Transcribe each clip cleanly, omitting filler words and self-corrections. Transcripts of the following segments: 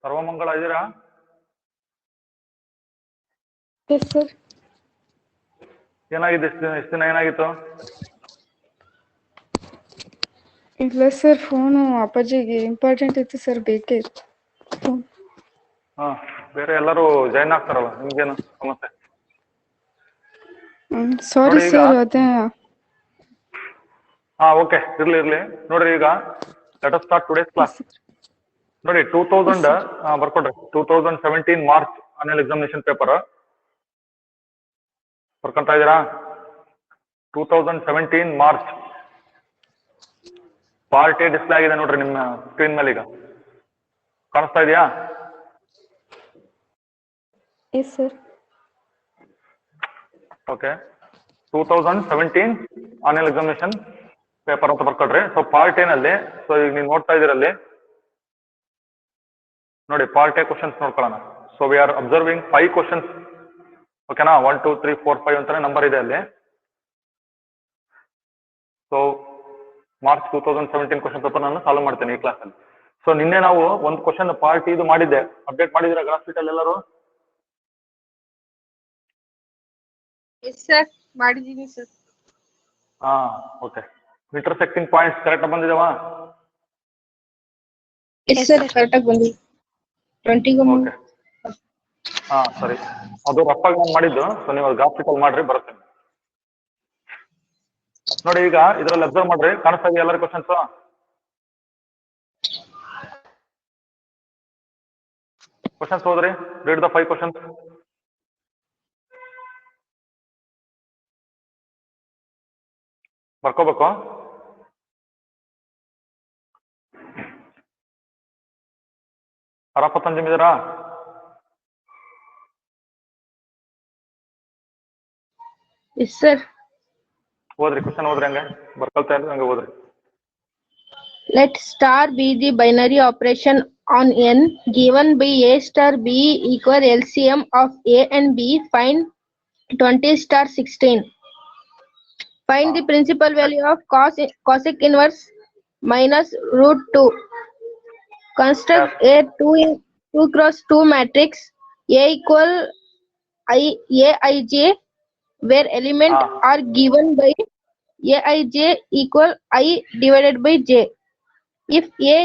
ಸರ್ವಮಂಗಳ ಇದ್ದೀರಾ? Yes sir. ಏನಾಗಿದೆ ಇಷ್ಟು ದಿನ ಏನಾಗಿತ್ತು? ಇಲ್ಲ ಸರ್, ಫೋನು ಅಪ್ಪಾಜಿಗೆ ಇಂಪಾರ್ಟೆಂಟ್ ಇತ್ತು ಸರ್, ಬೇಕೇ ಇತ್ತು ಫೋನ್. ಹಾ, ಬೇರೆ ಎಲ್ಲರೂ ಜಾಯ್ನ್ ಆಗ್ತಾರಲ್ಲ, ನಿಮ್ಗೇನು ಸಮಸ್ಯೆ? ಸಾರಿ ನೋಡಿ ಈಗ ಸರ್, ಅದೇ. ಹಾ, ಓಕೆ, ಇರ್ಲಿ ನೋಡ್ರಿ. ಈಗ let us start today's class. ನೋಡಿ 2000 ಬರ್ಕೊಡ್ರಿ. 2017 ಮಾರ್ಚ್ ಆನ್ಯುವಲ್ ಎಕ್ಸಾಮಿನೇಷನ್ ಪೇಪರ್ ಬರ್ಕೊಂತ ಇದ್ದೀರಾ? 2017 ಮಾರ್ಚ್ ಪಾರ್ಟ್ ಎ ಡಿಸ್ಪ್ಲೇ ಆಗಿದೆ ನೋಡ್ರಿ ನಿಮ್ಮ ಸ್ಕ್ರೀನ್ ಮೇಲೆ. ಈಗ ಕಾಣಿಸ್ತಾ ಇದೆಯಾ? Yes sir. Okay, 2017 annual examination paper ಅಂತ ಬರ್ಕೊಡ್ರಿ. ಸೊ ಪಾರ್ಟ್ ಎನಲ್ಲಿ, ಸೊ ಈಗ ನೀವು ನೋಡ್ತಾ ಇದೀರಲ್ಲಿ ನೋಡಿ, ಪಾರ್ಟ್ ಎ ಕ್ವಶನ್ಸ್ ನೋಡ್ಕೊಳ್ಳೋಣ. So we are observing 5 questions. ಓಕೆನಾ? 1 2 3 4 5 ಅಂತಾನೆ ನಂಬರ್ ಇದೆ ಅಲ್ಲಿ. ಸೊ ಮಾರ್ಚ್ 2017 ಕ್ವಶನ್ ಪೇಪರ್ ನಾನು ಸಾಲ್ವ್ ಮಾಡ್ತೇನೆ ಈ ಕ್ಲಾಸಲ್ಲಿ. ಸೊ ನಿನ್ನೆ ನಾವು ಒಂದು ಕ್ವಶನ್ ಪಾರ್ಟ್ ಇದು ಮಾಡಿದ್ದೆ, ಅಪ್ಡೇಟ್ ಮಾಡಿದಿರಾ ಗ್ರಾಫ್ ಶೀಟ್ ಅಲ್ಲಿ ಎಲ್ಲರೂ? ಸರ್, ಮಾಡಿದೀನಿ ಸರ್. ಹಾ, ಓಕೆ. ಇಂಟರ್ಸೆಕ್ಟಿಂಗ್ ಪಾಯಿಂಟ್ಸ್ ಕರೆಕ್ಟ್ ಬಂದಿದಾವಾ? ಎಸ್ ಸರ್, ಕರೆಕ್ಟಾಗಿ ಬಂದಿದೆ. 20 ಓಕೆ, ಹಾ ಸರಿ. ಅದು ರಫ್ ಆಗಿ ನಾನು ಮಾಡಿದ್ದು. ಸೊ ನೀವು ಗ್ರಾಫ್ ಶೀಟ್ ಅಲ್ಲಿ ಮಾಡ್ರಿ, ಬರುತ್ತೆ ನೋಡಿ. ಈಗ ಇದರಲ್ಲಿ ಅಬ್ಸರ್ವ್ ಮಾಡ್ರಿ, ಕಾಣಿಸ್ತಾ ಇದೆಯಾ ಎಲ್ಲರ ಕ್ವಶನ್ಸ್? ಕ್ವಶನ್ಸ್ ಹೋದ್ರಿ, ರೀಡ್ ದ 5 ಕ್ವಶನ್ಸ್. ಬರ್ಕೋಬೇಕು. ಅರಪ್ಪ ತಂಜಿಮಿದ್ದೀರಾ? Yes sir. ಓದ್ರಿ, ಕ್ವಶನ್ ಓದ್ರಿ, ಹಂಗೆ ಬರ್ಕೊಳ್ತಾ ಇದ್ರೆ ಹಂಗೆ ಓದ್ರಿ. Let star be the binary operation on n given by a star b equal LCM of a and b. Find 20 star 16. Find the principal value of cosec inverse minus root 2. Construct a 2 cross 2 matrix A equal Aij, where element are given by Aij equal I divided by j. If A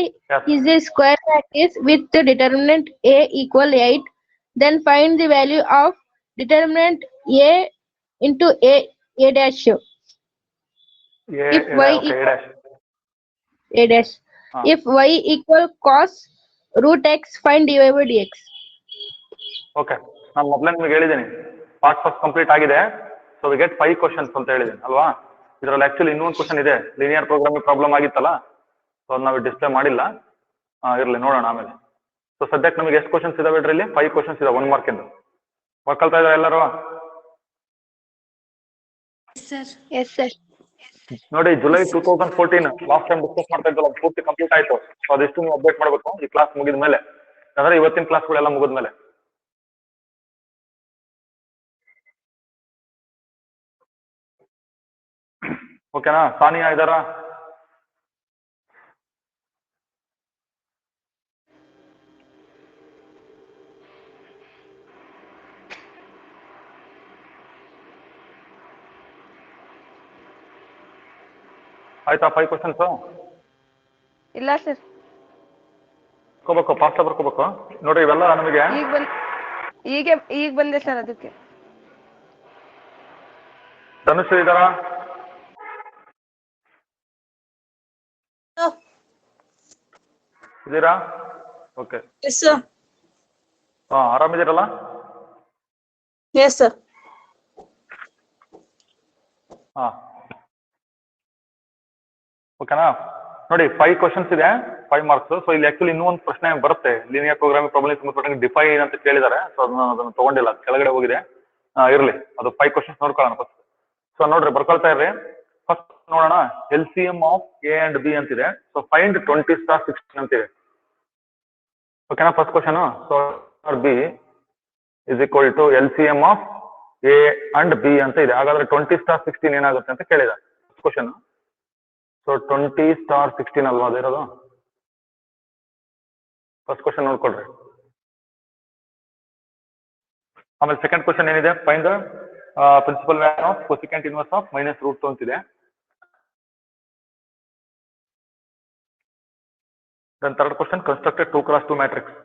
is a square matrix with the determinant A equal 8, then find the value of determinant A into A dash. If y equal A dash. If y equal cos root x, find dy by dx. Okay, ನಾನು ಮೊದಲೇ ನಿಮಗೆ ಹೇಳಿದ್ದೀನಿ, part first complete ಆಗಿದೆ. So we get 5 questions ಅಂತ ಹೇಳಿದ್ದೀನಿ ಅಲ್ವಾ? ಇದರಲ್ಲಿ actually ಇನ್ನೊಂದು ಕ್ವಶನ್ ಇದೆ, ಲೀನಿಯರ್ ಪ್ರೋಗ್ರಾಮಿಂಗ್ ಪ್ರಾಬ್ಲಮ್ ಆಗಿತ್ತಲ್ಲ, ಸೊ ಅದು ನಾವು ಡಿಸ್ಪ್ಲೇ ಮಾಡಿಲ್ಲ. ಇರಲಿ, ನೋಡೋಣ ಆಮೇಲೆ. ಸೊ ಸದ್ಯಕ್ಕೆ ನಮಗೆ ಎಷ್ಟು ಕ್ವಶನ್ಸ್ ಇದಾವೆ ಇದರಲ್ಲಿ? 5 ಕ್ವಶನ್ಸ್ ಇದೆ, 1 ಮಾರ್ಕ್ ಇಂದ. ಬರ್ಕೊಳ್ತಾ ಇದ್ದಾರೆ ಎಲ್ಲರೂ? Yes sir. ನೋಡಿ, ಜುಲೈ 2014 ಲಾಸ್ಟ್ ಟೈಮ್ ಡಿಸ್ಕಸ್ ಮಾಡ್ತಾ ಇದ್ದಲ್ಲ, ಪೂರ್ತಿ ಕಂಪ್ಲೀಟ್ ಆಯ್ತು. ಸೊ ಅದಿಷ್ಟು ನೀವು ಅಪ್ಡೇಟ್ ಮಾಡಬೇಕು ಈ ಕ್ಲಾಸ್ ಮುಗಿದ ಮೇಲೆ, ಅಂದ್ರೆ ಇವತ್ತಿನ ಕ್ಲಾಸ್ಗಳೆಲ್ಲ ಮುಗಿದ ಮೇಲೆ. ಓಕೆನಾ? ಸಾನಿಯಾ ಇದ್ದಾರಾ? ಆಯ್ತಾ 5 ಕ್ವಶನ್ಸ್? ಇಲ್ಲ ಸರ್, ಬರ್ಕೋಬೇಕು, ಫಾಸ್ಟ್ ಬರ್ಕೋಬೇಕು. ನೋಡಿ, ಇವೆಲ್ಲ ನಮಗೆ ಈಗ ಬಂದೆ ಸರ್. ಅದಕ್ಕೆ ಧನುಷ್ ಇದ್ದಾರಾ? ಇದ್ದೀರಾ? ಓಕೆ. ಹಾ, ಆರಾಮಿದ್ದೀರಲ್ಲ? ಹಾ, ಓಕೆನಾ? ನೋಡಿ, 5 ಕ್ವಶನ್ಸ್ ಇದೆ, 5 ಮಾರ್ಕ್ಸ್. ಸೊ ಇಲ್ಲಿ ಆಕ್ಚುಲಿ ಇನ್ನೂ ಒಂದು ಪ್ರಶ್ನೆ ಬರುತ್ತೆ, ಲೀನಿಯರ್ ಪ್ರೋಗ್ರಾಮಿಂಗ್ ಪ್ರಾಬ್ಲಮ್ ಡಿಫೈನ್ ಅಂತ ಕೇಳಿದ್ದಾರೆ. ಸೊ ಅದನ್ನು ತಗೊಂಡಿಲ್ಲ, ಕೆಳಗಡೆ ಹೋಗಿದೆ. ಇರ್ಲಿ, ಅದು 5 ಕ್ವಶನ್ಸ್ ನೋಡ್ಕೊಳ್ಳೋಣ ಫಸ್ಟ್. ಸೊ ನೋಡ್ರಿ, ಬರ್ಕೊಳ್ತಾ ಇರ್ರಿ. ಫಸ್ಟ್ ನೋಡೋಣ, LCM of A and B ಅಂತಿದೆ. ಸೊ ಫೈಂಡ್ 20 star 16 ಅಂತಿದೆ. ಓಕೆನಾ? First question. So B is equal to LCM of A and B ಅಂತ ಇದೆ. ಹಾಗಾದ್ರೆ 20 star 16 ಏನಾಗುತ್ತೆ ಅಂತ ಕೇಳಿದ್ದಾರೆ ಫಸ್ಟ್ ಕ್ವಶನ್. ಸೊ 20 star 16 ಅಲ್ವಾ ಅದಿರೋದು? ಫಸ್ಟ್ ಕ್ವಶನ್ ನೋಡ್ಕೊಳ್ರಿ. ಆಮೇಲೆ ಸೆಕೆಂಡ್ ಕ್ವಶನ್ ಏನಿದೆ, find the principal value of cosecant inverse of minus root 2 ಅಂತಿದೆ. Then third question, constructed 2x2 matrix.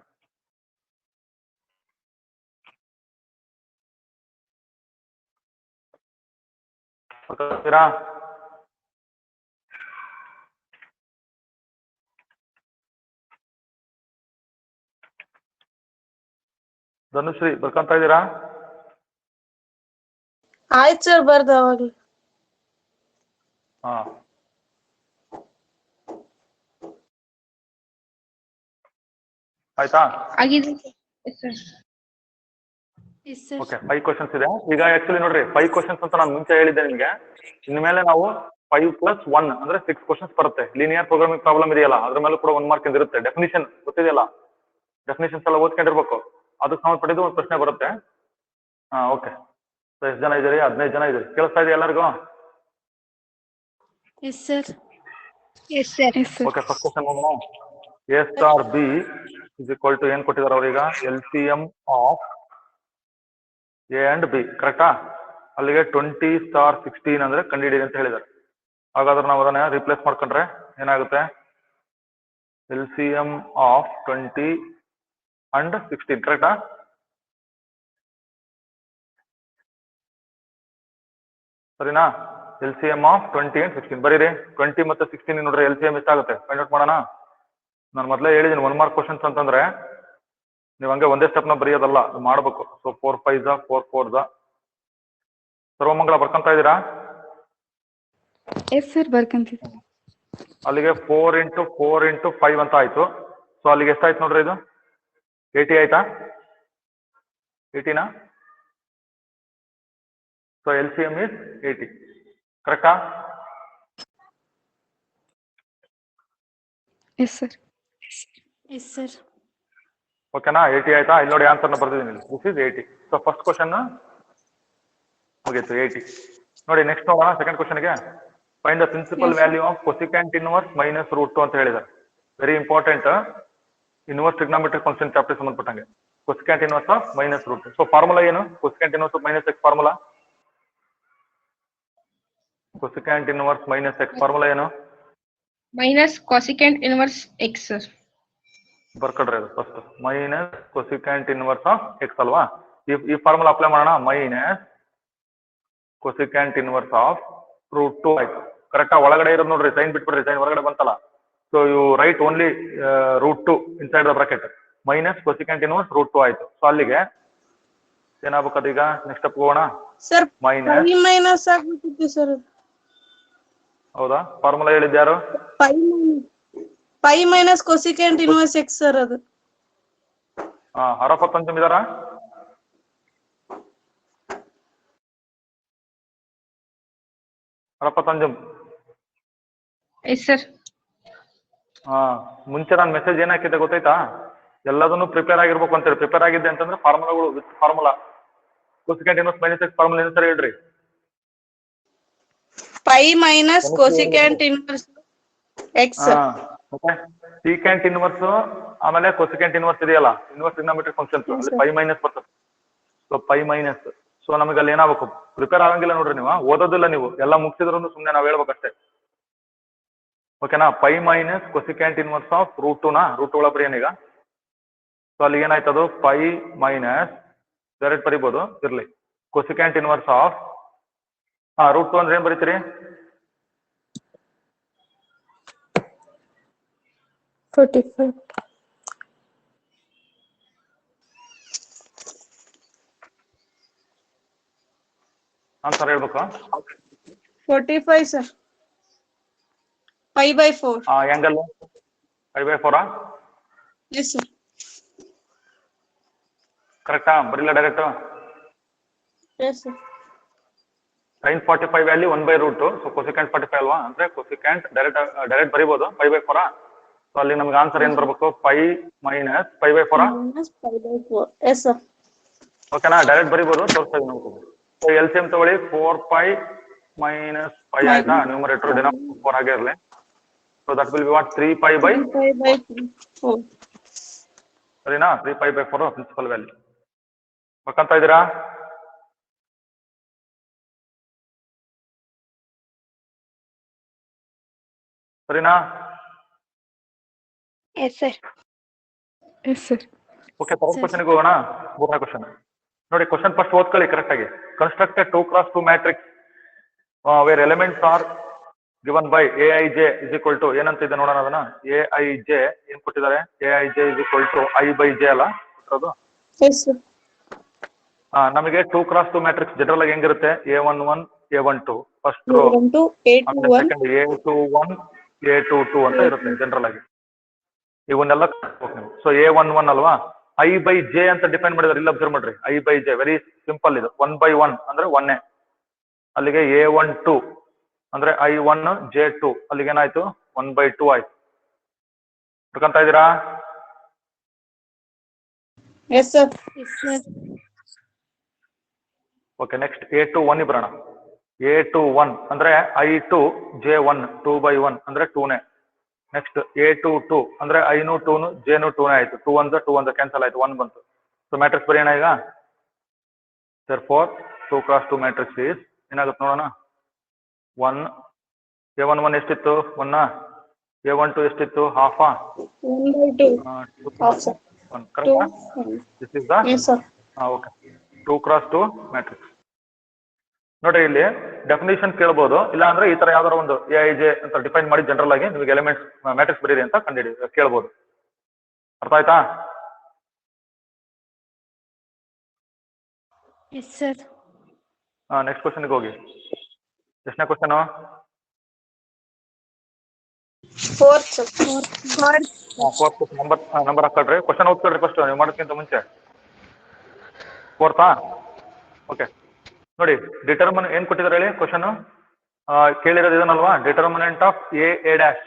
Dhanushree ಬರ್ಕೊಂತ ಇದ್ದೀರಾ? ಆಯ್ತು ಸರ್, ಬರ್ದ ಅವಾಗ್ಲಿ. ಹಾ, ಆಯ್ತಾ? ಆಗಿದೆ ಸರ್. ಓಕೆ, 5 ಕ್ವಶನ್ಸ್ ಇದೆ. ಈಗ ಆಕ್ಚುಲಿ ನೋಡ್ರಿ 5 ಕ್ವಶನ್ಸ್ ಅಂತ ನಾನು ಮುಂಚೆ ಹೇಳಿದ್ದೆ ನಿಮ್ಗೆ. ಇನ್ಮೇಲೆ ನಾವು 5+1 ಅಂದ್ರೆ 6 ಕ್ವಶನ್ಸ್ ಬರುತ್ತೆ. ಲೀನಿಯರ್ ಪ್ರೋಗ್ರಾಮಿಂಗ್ ಪ್ರಾಬ್ಲಮ್ ಇದೆಯಲ್ಲ, ಅದ್ರ ಮೇಲೆ ಕೂಡ 1 ಮಾರ್ಕ್ ಇರುತ್ತೆ. ಡೆಫಿನಿಷನ್ ಗೊತ್ತಿದೆಯಲ್ಲ, ಡೆಫಿನಿಷನ್ಸ್ ಎಲ್ಲ ಓದ್ಕೊಂಡಿರ್ಬೇಕು. ಅದಕ್ಕೆ ಸಂಬಂಧಪಟ್ಟಿದ್ದು ಒಂದು ಪ್ರಶ್ನೆ ಬರುತ್ತೆ. ಹಾ, ಓಕೆ. ಸೊ ಎಷ್ಟು ಜನ ಇದ್ದೀರಿ? 15 ಜನ ಇದ್ದೀರಿ. ಕೇಳಿಸ್ತಾ ಇದೆಯಾ ಎಲ್ಲರಿಗೂ? Yes sir. Yes sir. Okay, first question ನೋಡೋಣ. A star B is equal to ಏನ್ ಕೊಟ್ಟಿದ್ದಾರೆ ಅವ್ರೀಗ? LCM of A and B, ಕರೆಕ್ಟಾ? ಅಲ್ಲಿಗೆ 20 ಸ್ಟಾರ್ 16 ಅಂದ್ರೆ ಕಂಡುಹಿಡಿಯಿರಿ ಅಂತ ಹೇಳಿದ್ದಾರೆ. ಹಾಗಾದ್ರೆ ನಾವು ಅದನ್ನ ರಿಪ್ಲೇಸ್ ಮಾಡ್ಕೊಂಡ್ರೆ ಏನಾಗುತ್ತೆ? LCM ಆಫ್ 20 ಅಂಡ್ 16, ಕರೆಕ್ಟಾ? ಸರಿನಾ? LCM ಆಫ್ 20 ಅಂಡ್ 16 ಬರೀರಿ. 20 ಮತ್ತು 16 ನೋಡ್ರಿ LCM ಎಷ್ಟಾಗುತ್ತೆ ಫೈಂಡ್ ಔಟ್ ಮಾಡೋಣ. ನಾನು ಮೊದಲೇ ಹೇಳಿದ್ದೀನಿ 1 ಮಾರ್ಕ್ ಕ್ವಶನ್ಸ್ ಅಂತಂದ್ರೆ ನೀವು ಹಂಗೆ ಒಂದೇ ಸ್ಟೆಪ್ ನ ಬರೆಯೋದಲ್ಲ, ಮಾಡ್ಬೇಕು. ಸೊ 4 5 4 4 ಸರ್ವಮಂಗಳ ಬರ್ಕೊಂತ ಇದ್ದೀರಾ? ಎಸ್ ಸರ್, ಬರ್ಕಂತಿದ್ದೀನಿ. ಅಲ್ಲಿಗೆ 4 × 4 × 5 ಅಂತ ಆಯ್ತು. ಸೊ ಅಲ್ಲಿಗೆ ಎಷ್ಟಾಯ್ತು ನೋಡ್ರಿ? ಇದು 80 ಆಯ್ತಾ? 80ನಾ? ಸೊ LCM ಇಸ್ 80, ಕರೆಕ್ಟಾ? Yes sir. Yes sir. ಓಕೆನಾ? 80 ಆಯ್ತಾ? ಇಲ್ಲಿ ನೋಡಿ ಆನ್ಸರ್ನ ಬರ್ದಿದ್ದೀನಿ. This is 80. So first question ಮುಗೀತು, 80. ನೋಡಿ ನೆಕ್ಸ್ಟ್ ನೋಡೋಣ ಸೆಕೆಂಡ್ ಕ್ವಶನ್ಗೆ. Find the principal value of cosecant inverse minus root 2 ಅಂತ ಹೇಳಿದ್ದಾರೆ. Very important, inverse trigonometric function chapter ಸಂಬಂಧಪಟ್ಟಂಗೆ. Cosecant inverse of minus root. So formula ಏನು? Cosecant inverse of minus x formula. Cosecant inverse minus x formula ಏನು? Minus cosecant inverse x sir. ಬರ್ಕೊಡ್ರಿ ಅದು first. Minus cosecant inverse of x ಅಲ್ವಾ? ಈ formula apply ಮಾಡೋಣ. Minus cosecant inverse of root 2 ಆಯ್ತು, ಕರೆಕ್ಟಾ? ಒಳಗಡೆ ಇರೋದು ನೋಡ್ರಿ, ಸೈನ್ ಬಿಟ್ಬಿಡ್ರಿ, ಸೈನ್ ಹೊರಗಡೆ ಬಂತಲ್ಲ. So you write only root 2 inside the bracket. Minus cosecant inverse root 2 ಆಯ್ತು. ಸೊ ಅಲ್ಲಿಗೆ ಏನಾಗಬೇಕು ಅದೀಗ? ನೆಕ್ಸ್ಟ್ ಸ್ಟೆಪ್ ಹೋಗೋಣ. ಸರ್ ಮೈನಸ್ ಆಗ್ಬಿಟ್ಟಿತ್ತು ಸರ್. ಹೌದಾ? ಫಾರ್ಮುಲಾ ಹೇಳಿದ್ಯಾರು? Pi minus cosecant inverse x sir. ಅದು ಹರಪ್ಪ ಪಂಚಮ್ ಇದಾರ? ಹರಪ್ಪ ತಂಜಮ್? Yes sir. ಮುಂಚೆ ನಾನು ಮೆಸೇಜ್ ಏನ್ ಹಾಕಿದ್ದೆ ಗೊತ್ತಾಯ್ತಾ? ಎಲ್ಲದನ್ನು ಪ್ರಿಪೇರ್ ಆಗಿರ್ಬೇಕು ಅಂತೇಳಿ. ಪ್ರಿಪೇರ್ ಆಗಿದ್ದೆ ಅಂತಂದ್ರೆ ಫಾರ್ಮುಲಾಗಳು with formula. Cosecant inverse minus x formula ಏನು ಸರಿ ಹೇಳ್ರಿ? Pi minus cosecant inverse x. Secant inverse ಆಮೇಲೆ ಕೊಸಿಕೆಂಟ್ ಇನ್ವರ್ಸ್ ಇದೆಯಲ್ಲ, ಇನ್ವರ್ಸ್ ಟ್ರಿಗ್ನಾಮೆಟ್ರಿಕ್ ಫಂಕ್ಷನ್ಸ್, ಅಲ್ಲಿ ಪೈ ಮೈನಸ್ ಬರ್ತದೆ. So pi minus. ಸೊ ನಮಗೆ ಅಲ್ಲಿ ಏನಾಗಬೇಕು? ಪ್ರಿಪೇರ್ ಆಗಂಗಿಲ್ಲ ನೋಡ್ರಿ, ನೀವು ಓದೋದಿಲ್ಲ, ನೀವು ಎಲ್ಲ ಮುಗಿಸಿದ್ರು ಸುಮ್ಮನೆ ನಾವು ಹೇಳ್ಬೇಕಷ್ಟೇ. ಓಕೆನಾ? Pi minus cosecant inverse of root 2 root ಒಳಗೆ ಏನೀಗ? ಸೊ ಅಲ್ಲಿ ಏನಾಯ್ತದು? ಪೈ ಮೈನಸ್ ಡೈರೆಕ್ಟ್ ಬರಿಬೋದು, ಇರ್ಲಿ. ಕೊಸಿಕ್ಯಾಂಟ್ ಇನ್ವರ್ಸ್ ಆಫ್ ರೂಟ್ 2 ಅಂದ್ರೆ ಏನ್ ಬರೀತೀರಿ? 45. ಆನ್ಸರ್ ಹೇಳ್ಬೇಕು. 45 ಸರ್. π/4. ಆಂಗಲ್ π/4. Yes sir. ಕರೆಕ್ಟಾ? ಬರಿಲ್ಲ direct? Yes sir. sin 45 value 1/√2. So cosecant 45 ಅಲ್ವಾ? ಅಂದ್ರೆ ಕೊಸಿಕ್ಯಾಂಟ್ ಡೈರೆಕ್ಟ್ ಬರಿಬೋದು π/4. ಸೊ ಅಲ್ಲಿ ನಮ್ಗೆ ಆನ್ಸರ್ ಏನ್ ಬರ್ಬೇಕು? Pi minus π/4. π/4. Yes sir. ಓಕೆನಾ? ಡೈರೆಕ್ಟ್ ಬರಿಬೋದು, ತೋರಿಸ್ತಾ ಇದೀನಿ ನಮ್ಗೆ. ಸೊ LCM ತಗೊಳ್ಳಿ. 4π ಮೈನಸ್ 5 ಆಯ್ತಾ? ನ್ಯೂಮರೇಟರ್ ಡಿನಾಮಿನೇಟರ್ 4 ಆಗೇ ಇರಲಿ. So that will be what? 3π/4. ಸರಿನಾ? 3π/4 ಪ್ರಿನ್ಸಿಪಲ್ ವ್ಯಾಲ್ಯೂ. ಬರ್ಕಂತ ಇದ್ದೀರಾ? ಸರಿನಾ? Yes sir. Yes sir. Okay, third ಕ್ವಶನ್ಗೆ ಹೋಗೋಣ. ಮೂರನೇ ಕ್ವಶನ್ ನೋಡಿ. ಕ್ವಶನ್ ಫಸ್ಟ್ ಓದ್ಕೊಳ್ಳಿ ಕರೆಕ್ಟ್ ಆಗಿ. Constructed 2x2 matrix where elements are given by aij is equal to ಏನಂತ ಇದೆ ನೋಡೋಣ ಅದನ್ನ. aij ಏನ್ ಕೊಟ್ಟಿದ್ದಾರೆ? aij is equal to i/j ಅಲ್ಲ ಕೊಟ್ಟಿರೋದು. Yes sir. ನಮಗೆ 2x2 ಮ್ಯಾಟ್ರಿಕ್ಸ್ ಜನರಲ್ ಆಗಿ ಹೆಂಗಿರುತ್ತೆ? a11 a12 first row, 2 8 1 second a21 a22 ಅಂತ ಇರುತ್ತೆ ಜನರಲ್ ಆಗಿ. ಇವನ್ನೆಲ್ಲ ಸೊ a11 ಅಲ್ವಾ, i/j ಅಂತ ಡಿಫೈನ್ ಮಾಡಿದಾರೆ. ಇಲ್ಲಿ ಅಬ್ಸರ್ವ್ ಮಾಡ್ರಿ, i/j ವೆರಿ ಸಿಂಪಲ್ ಇದು. 1/1 ಅಂದ್ರೆ 1. ಅಲ್ಲಿಗೆ a12 ಅಂದ್ರೆ i1 j2 ಅಲ್ಲಿಗೆ ಏನಾಯ್ತು? 1/2 ಆಯ್ತು. ಹುಡ್ಕಂತ ಇದ್ದೀರಾ? Yes sir. Okay, next a21 ಬರೋಣ. a21 ಅಂದ್ರೆ i2 j1 2/1 ಅಂದ್ರೆ 2ನೇ. ನೆಕ್ಸ್ಟ್ a22 ಅಂದ್ರೆ i-ನು 2ನು j-ನು 2ನೇ ಆಯ್ತು. 2 1 2 1 ಕ್ಯಾನ್ಸಲ್ ಆಯ್ತು, 1 ಬಂತು. ಸೊ ಮ್ಯಾಟ್ರಿಕ್ಸ್ ಬರೆಯೋಣ ಈಗ. therefore 2x2 ಮ್ಯಾಟ್ರಿಕ್ಸ್ ಈಸ್ ಏನಾಗುತ್ತೆ ನೋಡೋಣ. 1 a11 ಎಷ್ಟಿತ್ತು? 1. a12 ಎಷ್ಟಿತ್ತು? ಹಾಫ್. 1/2 half sir. 1 ಕರೆಕ್ಟಾ? This is the Yes sir. Okay 2x2 matrix. ನೋಡ್ರಿ, ಇಲ್ಲಿ ಡೆಫಿನೇಷನ್ ಕೇಳಬಹುದು, ಇಲ್ಲ ಅಂದ್ರೆ ಈ ತರ ಯಾವ್ದಾರ ಒಂದು aij ಅಂತ ಡಿಫೈನ್ ಮಾಡಿ ಜನರಲ್ ಆಗಿ ನಿಮಗೆ ಎಲಿಮೆಂಟ್ಸ್ ಮ್ಯಾಟ್ರಿಕ್ಸ್ ಬರೀರಿ ಅಂತ ಕೇಳಬಹುದು. ಅರ್ಥ ಆಯ್ತಾ? Yes sir. ನೆಕ್ಸ್ಟ್ ಕ್ವಶನ್ಗೆ ಹೋಗಿ. ಎಷ್ಟನೇ question? 4th sir. Fourth number ಹಾಕೊಳ್ರಿ. ಕ್ವಶನ್ ಓದ್ಕೊಳ್ರಿ ಫಸ್ಟ್ ನೀವು ಮಾಡೋದಕ್ಕಿಂತ ಮುಂಚೆ. ಫೋರ್ತಾ? ಓಕೆ ನೋಡಿ, ಡಿಟರ್ಮಿನ್ ಏನ್ ಕೊಟ್ಟಿದ್ದಾರೆ ಹೇಳಿ. ಕ್ವಶನ್ ಕೇಳಿರೋದು ಇದನ್ನಲ್ವಾ, determinant of a dash.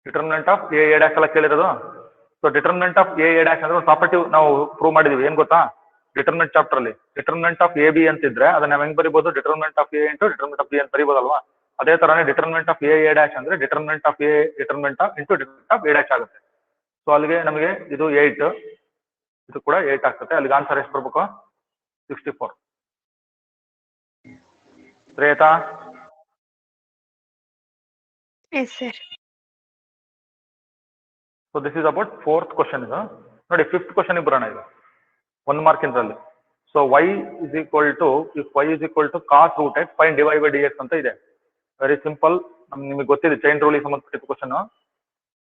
Determinant of a dash ಎಲ್ಲ ಕೇಳಿರೋದು. ಸೊ ಡಿಟರ್ಮಿನೆಂಟ್ ಆಫ್ a ಡ್ಯಾಶ್ ಅಂದ್ರೆ ಒಂದು ಪ್ರಾಪರ್ಟಿ ನಾವು ಪ್ರೂವ್ ಮಾಡಿದೀವಿ. ಏನ್ ಗೊತ್ತಾ? ಡಿಟರ್ಮಿನೆಂಟ್ ಚಾಪ್ಟರ್ ಅಲ್ಲಿ ಡಿಟರ್ಮಿನೆಂಟ್ ಆಫ್ ab ಅಂತಿದ್ರೆ ಅದನ್ನ ನಾವು ಹೆಂಗ್ ಬರೀಬಹುದು? Determinant of a into determinant of b ಅಂತ ಬರೀಬಹುದಲ್ವಾ? ಅದೇ ತರಾನೇ ಡಿಟರ್ಮಿನೆಂಟ್ ಆಫ್ a ಡ್ಯಾಶ್ ಅಂದ್ರೆ determinant of a determinant of into determinant of a dash ಆಗುತ್ತೆ. ಸೊ ಅಲ್ಲಿಗೆ ನಮಗೆ ಇದು 8, ಇದು ಕೂಡ 8 ಆಗ್ತದೆ. ಅಲ್ಲಿಗೆ ಆನ್ಸರ್ ಎಷ್ಟು ಬರ್ಬೇಕು? 64. ಸರಿ ಆಯ್ತಾ? Yes sir. So this is about fourth question. ಇದು ನೋಡಿ, ಫಿಫ್ತ್ ಕ್ವಶನ್ ಬರೋಣ. ಇದು 1 ಮಾರ್ಕ್ ಇಂದ್ರಲ್ಲಿ. So y is equal to, if y is equal to cos root x find dy by dx ಅಂತ ಇದೆ. ವೆರಿ ಸಿಂಪಲ್, ನಿಮಗೆ ಗೊತ್ತಿದೆ ಚೈನ್ ರೂಲಿಗೆ ಸಂಬಂಧಪಟ್ಟಿದ್ದ question.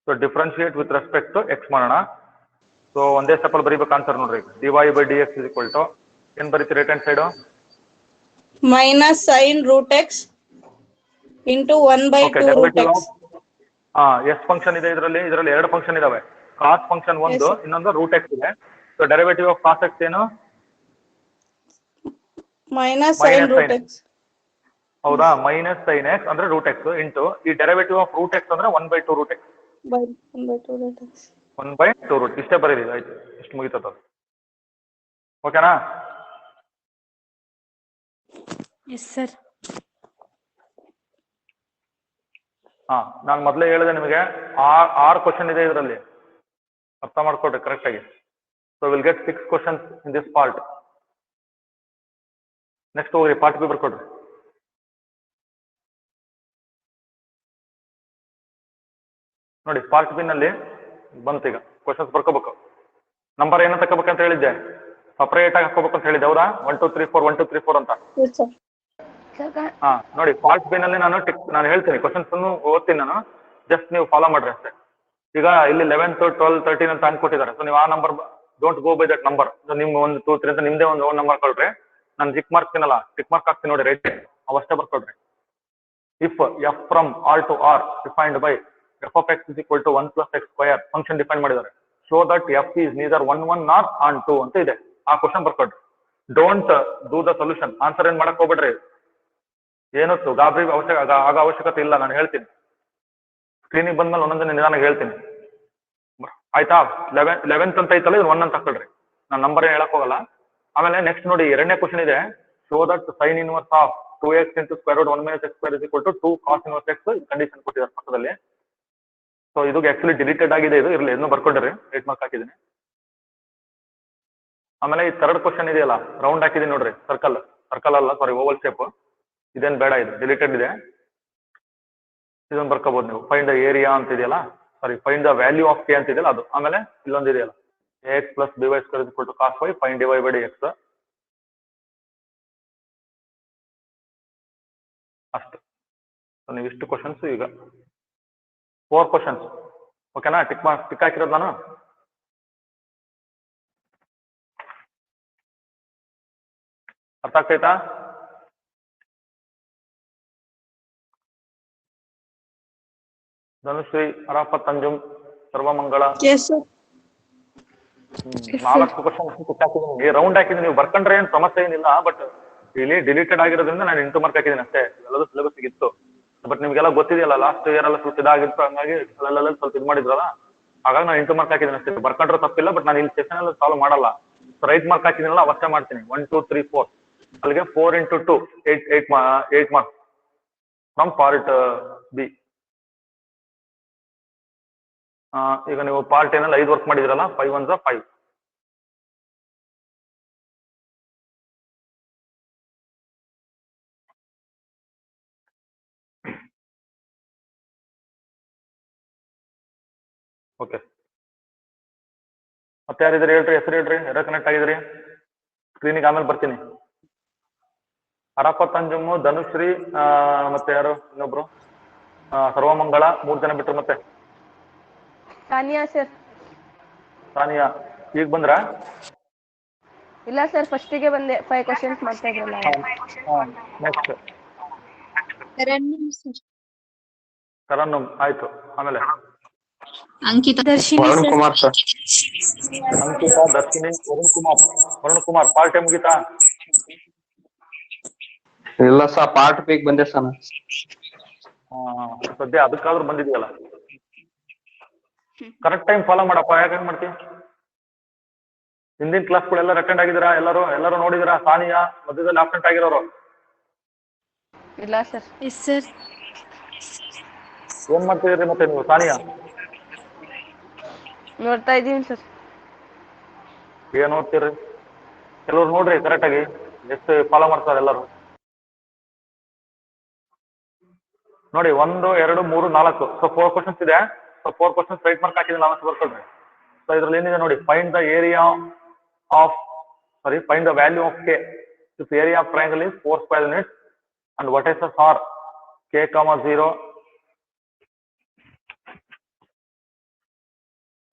So differentiate with respect to x ಮಾಡೋಣ. ಸೊ ಒಂದೇ ಸ್ಟೆಪ್ ಅಲ್ಲಿ ಬರೀಬೇಕು ಆನ್ಸರ್ ನೋಡ್ರಿ. Dy by dx is equal to ಏನ್ ಬರೀತೀರಿ right hand side? minus sin root x into 1/2 root x. Yes function ಇದೆ ಇದರಲ್ಲಿ. ಇದರಲ್ಲಿ 2 ಫಂಕ್ಷನ್ ಇದಾವೆ. ಕಾಸ್ ಫಂಕ್ಷನ್ ಒಂದು, ಇನ್ನೊಂದು ರೂಟ್ ಎಕ್ಸ್ ಇದೆ. So derivative of cos x ಏನು? minus sin root x. ಹೌದಾ? ಮೈನಸ್ ಸೈನ್ ಎಕ್ಸ್ ಅಂದ್ರೆ ರೂಟ್ ಎಕ್ಸ್ ಇಂಟು ಈ ಡೆರಿವೇಟಿವ್ ಆಫ್ ರೂಟ್ ಎಕ್ಸ್ ಅಂದ್ರೆ 1/2 root x. by 1/2 root x. 1/2 root. ಇಷ್ಟೇ ಬರೀರಿ, ಆಯ್ತು. ಇಷ್ಟು ಮುಗಿತದ. ಓಕೆನಾ? Yes sir. ನಾನು ಮೊದಲೇ ಹೇಳಿದೆ ನಿಮಗೆ, 6 ಕ್ವಶನ್ ಇದೆ ಇದರಲ್ಲಿ. ಅರ್ಥ ಮಾಡ್ಕೊಡ್ರಿ ಕರೆಕ್ಟ್ ಆಗಿ. So will get 6 questions in this part. Next ಹೋಗ್ರಿ, ಪಾರ್ಟ್ ಬಿ ಬರ್ಕೊಡ್ರಿ. ನೋಡಿ, ಪಾರ್ಟ್ ಬಿ ನಲ್ಲಿ ಬಂತು. ಈಗ ಕ್ವಶನ್ಸ್ ಬರ್ಕೋಬೇಕು. ನಂಬರ್ ಏನಂತ ತಗೋಬೇಕಂತ ಹೇಳಿದ್ದೆ? ಸಪರೇಟ್ ಆಗಿ ಹಾಕೋಬೇಕು ಅಂತ ಹೇಳಿದ್ದೆ, ಹೌದಾ? 1 2 3 4 1 2 3 4 ಅಂತ. Yes sir. ನೋಡಿ, ಪಾರ್ಟ್ ಬಿ ನಲ್ಲಿ ನಾನು ಹೇಳ್ತೀನಿ, ಕ್ವಶನ್ಸ್ ಓದ್ತೀನಿ ನಾನು. ಜಸ್ಟ್ ನೀವು ಫಾಲೋ ಮಾಡ್ರಿ ಅಷ್ಟೇ. ಈಗ ಇಲ್ಲಿ 11th 12 13 ಅಂತ ಅನ್ಕೊಟ್ಟಿದ್ದಾರೆ. ಸೊ ನೀವು ಆ number don't go by that number. ನಿಮ್ 1 2 3 ಅಂತ ನಿಮ್ದೇ ಒಂದು ನಂಬರ್ ಕೊಡ್ರಿ. ನಾನು ಟಿಕ್ ಮಾರ್ಕ್ ತಿನ್ನಲ್ಲ, ಟಿಕ್ ಮಾರ್ಕ್ ಹಾಕ್ತೀನಿ ನೋಡಿ, ರೈಟ್ ಅವಷ್ಟೇ ಬರ್ಕೊಡ್ರಿ. If f from r to r defined by f of x is equal to 1 + x² function define ಮಾಡಿದ್ದಾರೆ. Show that f is neither 1 1 nor on 2 ಅಂತ ಇದೆ. ಆ ಕ್ವಶನ್ ಬರ್ಕೊಡ್ರಿ. Don't do the solution. Answer ಏನ್ ಮಾಡಕ್ ಹೋಗ್ಬೇಡ್ರಿ. ಏನತ್ತು ಗಾಬರಿ ಆಗ ಅವಶ್ಯಕತೆ ಇಲ್ಲ. ನಾನು ಹೇಳ್ತೀನಿ, ಸ್ಕ್ರೀನಿಗೆ ಬಂದ್ಮೇಲೆ ಒಂದೊಂದು ನಿಧಾನಕ್ಕೆ ಹೇಳ್ತೀನಿ, ಆಯ್ತಾ? 11th ಅಂತ ಐತಲ್ಲ, ಇದು 1 ಅಂತ ಹಾಕೊಳ್ರಿ. ನಾನು ನಂಬರ್ ಹೇಳಕ್ ಹೋಗಲ್ಲ. ಆಮೇಲೆ ನೆಕ್ಸ್ಟ್ ನೋಡಿ, 2ನೇ ಕ್ವಶನ್ ಇದೆ. Show that sine inverse of 2x into square root 1 - x² is equal to 2 cos inverse x. Condition ಕೊಟ್ಟಿದ್ದಾರೆ ಪಕ್ಕದಲ್ಲಿ. ಸೊ ಇದು ಆಕ್ಚುಲಿ ಡಿಲೀಟೆಡ್ ಆಗಿದೆ. ಇದು ಇರಲಿ, ಇದನ್ನು ಬರ್ಕೊಂಡಿರಿ, ರೈಟ್ ಮಾರ್ಕ್ ಹಾಕಿದ್ದೀನಿ. ಆಮೇಲೆ ಈ ಥರ್ಡ್ ಕ್ವಶನ್ ಇದೆಯಲ್ಲ ರೌಂಡ್ ಹಾಕಿದೀನಿ ನೋಡ್ರಿ, ಸರ್ಕಲ್ ಅಲ್ಲ ಸಾರಿ ಓವಲ್ ಶೇಪ್, ಇದೇನ್ ಬೇಡ, ಇದು ಡಿಲೀಟೆಡ್ ಇದೆ. ಇದನ್ನ ಬರ್ಕೋಬಹುದು ನೀವು. ಫೈಂಡ್ ದ ಏರಿಯಾ ಅಂತ ಇದೆಯಲ್ಲ, sorry find the value of k ಅಂತ ಇದೆಯಲ್ಲ ಅದು. ಆಮೇಲೆ ಇಲ್ಲೊಂದು ಇದೆಯಲ್ಲ x plus b y square equal to cos y find d y by D x. ಅಷ್ಟು. ನೀವು ಇಷ್ಟು ಕ್ವಶನ್ಸ್ ಈಗ 4 ಕ್ವಶನ್ಸ್ ಓಕೆನಾ? ಟಿಕ್ ಹಾಕಿರೋದು ನಾನು. ಅರ್ಥ ಆಗ್ತೈತಾ? Dhanushree, Arafat, Anjum, Sarvamangala. Yes sir. 4 question tick ಹಾಕಿದ್ದೀನಿ. ರೌಂಡ್ ಹಾಕಿದ್ದೀನಿ, ನೀವು ಬರ್ಕೊಂಡ್ರೆ ಏನು ಸಮಸ್ಯೆ ಏನಿಲ್ಲ. ಬಟ್ ಇಲ್ಲಿ ಡಿಲೀಟೆಡ್ ಆಗಿರೋದ್ರಿಂದ ನಾನು 8 ಮಾರ್ಕ್ ಹಾಕಿದ್ದೀನಿ ಅಷ್ಟೇ. ಎಲ್ಲದೂ ಸಿಲೆಬಸ್ ಇತ್ತು. ಬಟ್ ನಿಮ್ಗೆಲ್ಲ ಗೊತ್ತಿದೆಯಲ್ಲ, ಲಾಸ್ಟ್ ಇಯರ್ ಎಲ್ಲ ಸ್ವಲ್ಪ ಇದಾಗಿತ್ತು, ಹಂಗಾಗಿ ಅಲ್ಲೆಲ್ಲ ಸ್ವಲ್ಪ ಇದು ಮಾಡಿದ್ರಲ್ಲ, ಹಾಗಾಗಿ ನಾನು 8 ಮಾರ್ಕ್ ಹಾಕಿದ್ದೀನಿ ಅಷ್ಟೇ. ಬರ್ಕೊಂಡ್ರೆ ತಪ್ಪಿಲ್ಲ, ಬಟ್ ನಾನು ಇಲ್ಲಿ ಸೆಷನ್ ಎಲ್ಲ ಸಾಲ್ವ್ ಮಾಡಲ್ಲ. ರೈಟ್ ಮಾರ್ಕ್ ಹಾಕಿದ್ದೀನಲ್ಲ ಅವಷ್ಟೇ ಮಾಡ್ತೀನಿ. 1 2 3 4 ಅಲ್ಲಿಗೆ 4 into 2 8 marks from part B. ಈಗ ನೀವು ಪಾರ್ಟ್ ಏನಲ್ಲಿ 5 ವರ್ಕ್ ಮಾಡಿದ್ರಲ್ಲ, 5 1s 5. ಓಕೆ, ಮತ್ತೆ ಯಾರಿದ್ರಿ ಹೇಳ್ರಿ, ಹೆಸರು ಹೇಳ್ರಿ, ಯಾರು ಕನೆಕ್ಟ್ ಆಗಿದ್ರಿ? ಸ್ಕ್ರೀನಿಗೆ ಆಮೇಲೆ ಬರ್ತೀನಿ. ಅರಾಫತ್, ಅಂಜುಮ್, ಧನುಶ್ರೀ, ಮತ್ತೆ ಯಾರು ಇನ್ನೊಬ್ರು ಸರ್ವಮಂಗಳ, 3 ಜನ ಬಿಟ್ರು. ಮತ್ತೆ ತಾನಿಯಾ ಸರ್. ಸಾನಿಯಾ ಈಗ ಬಂದ್ರ? ಇಲ್ಲ ಸರ್, ಫಸ್ಟಿಗೆ ಬಂದೆ. 5 ಕ್ವಶನ್ಸ್ ಮಾಡ್ತಾ ಇದ್ರಲ್ಲ. ನೆಕ್ಸ್ಟ್ ತರನ್ನುಮ್ ಆಯ್ತು. ಆಮೇಲೆ ಅಂಕಿತ, ದರ್ಶಿನಿ, ವರುಣ್ ಕುಮಾರ್ ಸರ್. ಅಂಕಿತಾ, ದರ್ಶಿನಿ, ವರುಣ್ ಕುಮಾರ್ ಪಾರ್ಟ್ ಮುಗಿತಾ? ಇಲ್ಲ ಸರ್, ಪಾರ್ಟ್ ಪಿಗ್ ಬಂದೆ ಸರ್. ಸದ್ಯ ಅದಕ್ಕಾದ್ರೂ ಬಂದಿದೆಯಲ್ಲ. ಕರೆಕ್ಟ್ ಟೈಮ್ ಫಾಲೋ ಮಾಡಪ್ಪ. ಯಾಕೆ ಮಾಡ್ತೀವಿ? ಹಿಂದಿನ ಕ್ಲಾಸ್ಗಳೆಲ್ಲ ಅಟೆಂಡ್ ಆಗಿದ್ದೀರಾ? ಎಲ್ಲರೂ ನೋಡಿದಿರಾ? ಸಾನಿಯಾ ಮಧ್ಯದಲ್ಲಿ ಆಬ್ಸೆಂಟ್ ಆಗಿರೋರು ಇಲ್ಲ ಸರ್. Yes sir. ಏನ್ ಮಾಡ್ತಿದ್ರಿ ಮತ್ತೆ ನೀವು? ಸಾನಿಯಾ ನೋಡ್ತಾ ಇದ್ದೀನಿ ಸರ್. ಏನ್ ಓದ್ತೀರಿ? ಕೆಲವ್ರು ನೋಡ್ರಿ ಕರೆಕ್ಟ್ ಆಗಿ ಎಷ್ಟು ಫಾಲೋ ಮಾಡ್ತಾರೆ ಎಲ್ಲರೂ. ನೋಡಿ 1 2 3 4 ಸೊ 4 ಕ್ವಶನ್ಸ್ ಇದೆ. ಸೊ 4 ಕ್ವಶನ್ಸ್ ರೈಟ್ ಮಾರ್ಕ್ ಹಾಕಿದ್ರೆ ನಾವು ಬರ್ಕೊಳ್ರಿ. ಸೊ ಇದ್ರಲ್ಲಿ ಏನಿದೆ ನೋಡಿ, find the area of find the value of k if area of triangle is 4 square units and vertices are k, 0.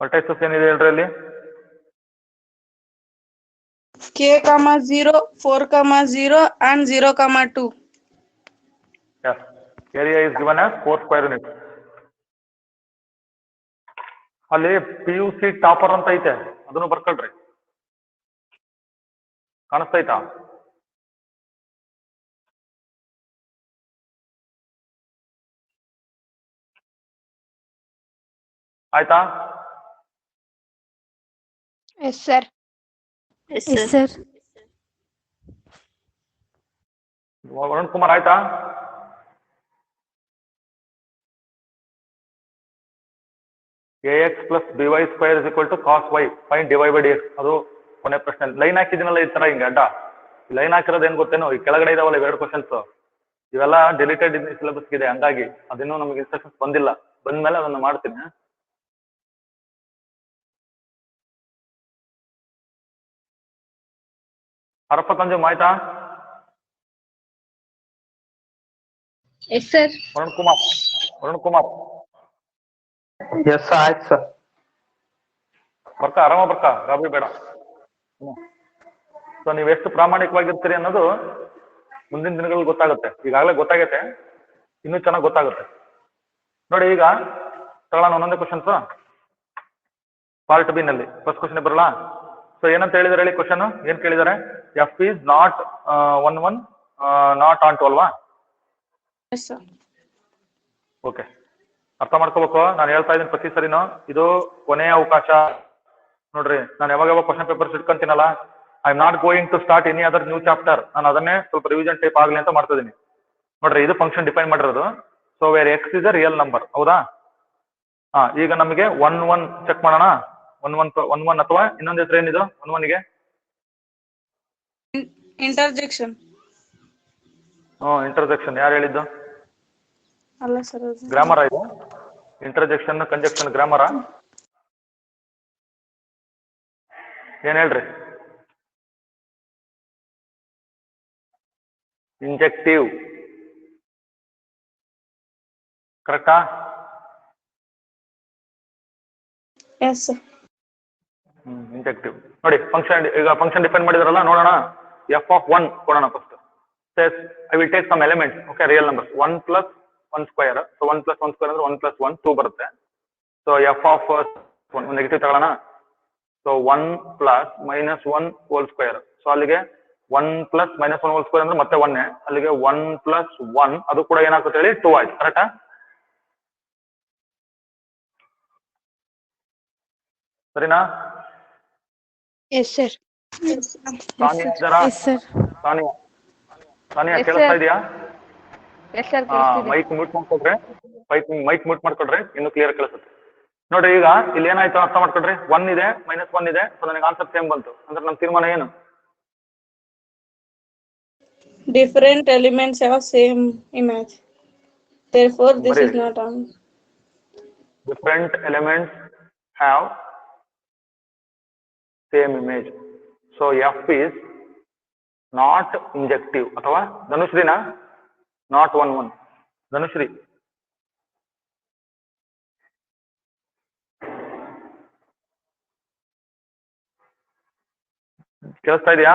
Vertices ಏನಿದೆ ಹೇಳ್ರಿ ಅಲ್ಲಿ? K, 0, 4, 0 and 0, 2. Yes. Area is given as 4 square units. ಅಲ್ಲಿ PUC topper ಅಂತ ಐತೆ, ಅದನ್ನು ಬರ್ಕೊಳ್ರಿ. ಕಾಣಿಸ್ತೈತಾ? ಆಯ್ತಾ? Yes sir. Yes sir. Varun Kumar ಆಯ್ತಾ? ax plus by square is equal to cos y find dy by dx. ಅದು ಕೊನೆ ಪ್ರಶ್ನೆ. ಲೈನ್ ಹಾಕಿದಿನಲ್ಲ ಈ ತರ ಹಿಂಗೆ ಅಡ್ಡ. ಲೈನ್ ಹಾಕಿರೋದು ಏನ್ ಗೊತ್ತೇನೋ, ಈ ಕೆಳಗಡೆ ಇದಾವಲ್ಲ 2 ಕ್ವಶನ್ಸ್, ಇವೆಲ್ಲ ಡಿಲೀಟೆಡ್ ಸಿಲೆಬಸ್ ಇದೆ, ಹಂಗಾಗಿ ಅದಿನ್ನೂ ನಮಗೆ ಇನ್ಸ್ಟ್ರಕ್ಷನ್ಸ್ ಬಂದಿಲ್ಲ. ಬಂದ್ಮೇಲೆ ಅದನ್ನ ಮಾಡ್ತೀನಿ. ಅರಪ್ಪ ಕಂಜುಮ್ ಆಯ್ತಾ? Yes sir. Varun Kumar yes ಆಯ್ತು ಸರ್. ಬರ್ಕ ಆರಾಮ ಬರ್ಕ, ಗಾಬರಿ ಬೇಡ. ಸೊ ನೀವು ಎಷ್ಟು ಪ್ರಾಮಾಣಿಕವಾಗಿರ್ತೀರಿ ಅನ್ನೋದು ಮುಂದಿನ ದಿನಗಳಲ್ಲಿ ಗೊತ್ತಾಗುತ್ತೆ. ಈಗಾಗಲೇ ಗೊತ್ತಾಗೈತೆ, ಇನ್ನೂ ಚೆನ್ನಾಗಿ ಗೊತ್ತಾಗುತ್ತೆ. ನೋಡಿ ಈಗ ತಗೊಳ್ಳೋಣ ಒಂದೊಂದೇ ಕ್ವಶನ್ಸ್. ಪಾರ್ಟ್ ಬಿ ನಲ್ಲಿ ಫಸ್ಟ್ ಕ್ವಶನ್ ಬರಲ್ಲ. ಸೊ ಏನಂತ ಹೇಳಿದಾರೆ ಹೇಳಿ? ಕ್ವಶನ್ ಏನ್ ಕೇಳಿದಾರೆ? F is not 1 1 not on 2 ಅಲ್ವಾ? ಓಕೆ, ಅರ್ಥ ಮಾಡ್ಕೋಬೇಕು. ನಾನು ಹೇಳ್ತಾ ಇದ್ದೀನಿ ಪ್ರತಿ ಸರಿನೂ, ಇದು ಕೊನೆಯ ಅವಕಾಶ. ನೋಡ್ರಿ, ನಾನು ಯಾವಾಗ ಕ್ವಶನ್ ಪೇಪರ್ಸ್ ಇಟ್ಕೊಂತೀನಲ್ಲ, I am not going to start any other new chapter. ನಾನು ಅದನ್ನೇ ಸ್ವಲ್ಪ ರಿವಿಷನ್ ಟೈಪ್ ಆಗಲಿ ಅಂತ ಮಾಡ್ತಾ ಇದೀನಿ. ನೋಡ್ರಿ, ಇದು ಫಂಕ್ಷನ್ ಡಿಫೈನ್ ಮಾಡಿರೋದು. So where x is a real number, ಹೌದಾ? ಈಗ ನಮಗೆ 1 1 ಚೆಕ್ ಮಾಡೋಣ. 1 1 ಅಥವಾ ಇನ್ನೊಂದು ಹೆಸರು ಏನಿದು 1 1 ಗೆ? ಇಂಟರ್ಜೆಕ್ಷನ್. ಇಂಟರ್ಸೆಕ್ಷನ್ ಯಾರು ಹೇಳಿದ್ದು? ಅಲ್ಲ ಸರ್ ಗ್ರಾಮರ ಇದು ಇಂಟರ್ಜೆಕ್ಷನ್ ಕಂಜಕ್ಷನ್ ಗ್ರಾಮರ ಏನ್ ಹೇಳ್ರಿ? ಇಂಜೆಕ್ಟಿವ್ ಕರೆಕ್ಟಾ? Yes sir. ಇಂಜೆಕ್ಟಿವ್ ನೋಡಿ. ಫಂಕ್ಷನ್ ಈಗ ಫಂಕ್ಷನ್ ಡಿಫೈನ್ ಮಾಡಿದ್ರಲ್ಲ, ನೋಡೋಣ. ಎಫ್ ಆಫ್ 1 ಕೊಡೋಣ first. says I will take some elements, okay, real numbers 1 plus 1 square. So 1 plus 1 square ಅಂದ್ರೆ 1 plus 1 2 ಬರುತ್ತೆ. So f of 1 ನೆಗೆಟಿವ್ ತಗೊಳ್ಳೋಣ. So 1 plus minus 1 whole square. So ಅಲ್ಲಿಗೆ 1 plus minus 1 whole square ಅಂದ್ರೆ ಮತ್ತೆ 1 ಅಲ್ಲಿಗೆ 1 plus 1 ಅದು ಕೂಡ ಏನಾಗುತ್ತೆ ಹೇಳಿ 2 ಆಯ್ತು. ಕರೆಕ್ಟಾ? ಸರಿನಾ? Yes sir. ಸಾನಿಯಾ ಇದ್ದಾರಾ? ಸಾನಿಯಾ Yes, ಕೇಳಿಸ್ತಾ sir. ಇದೆಯಾ? ಎಸ್ ಸರ್ ಕೇಳಿಸ್ತಿದೆ. ಮೈಕ್ ಮ್ಯೂಟ್ ಮಾಡ್ಕೊಡ್ರೆ, ಮೈಕ್ ಮ್ಯೂಟ್ ಮಾಡ್ಕೊಡ್ರೆ ಇನ್ನು ಕ್ಲಿಯರ್ ಕೇಳಿಸುತ್ತೆ. ನೋಡ್ರಿ, ಈಗ ಇಲ್ಲಿ ಏನಾಯ್ತು ಅರ್ಥ ಮಾಡ್ಕೊಡ್ರಿ. 1 ಇದೆ, -1 ಇದೆ. ಸೊ ನನಗೆ ಆನ್ಸರ್ ಸೇಮ್ ಬಂತು ಅಂದ್ರೆ ನಮ್ಮ ತೀರ್ಮಾನ ಏನು? Different elements have same image. Therefore, this Very is not on. Different elements have same image. So F is not injective. ಅಥವಾ ಧನುಶ್ರೀನಾ? ನಾಟ್ 1 1 ಧನುಶ್ರೀ. ಕೇಳಿಸ್ತಾ ಇದೆಯಾ?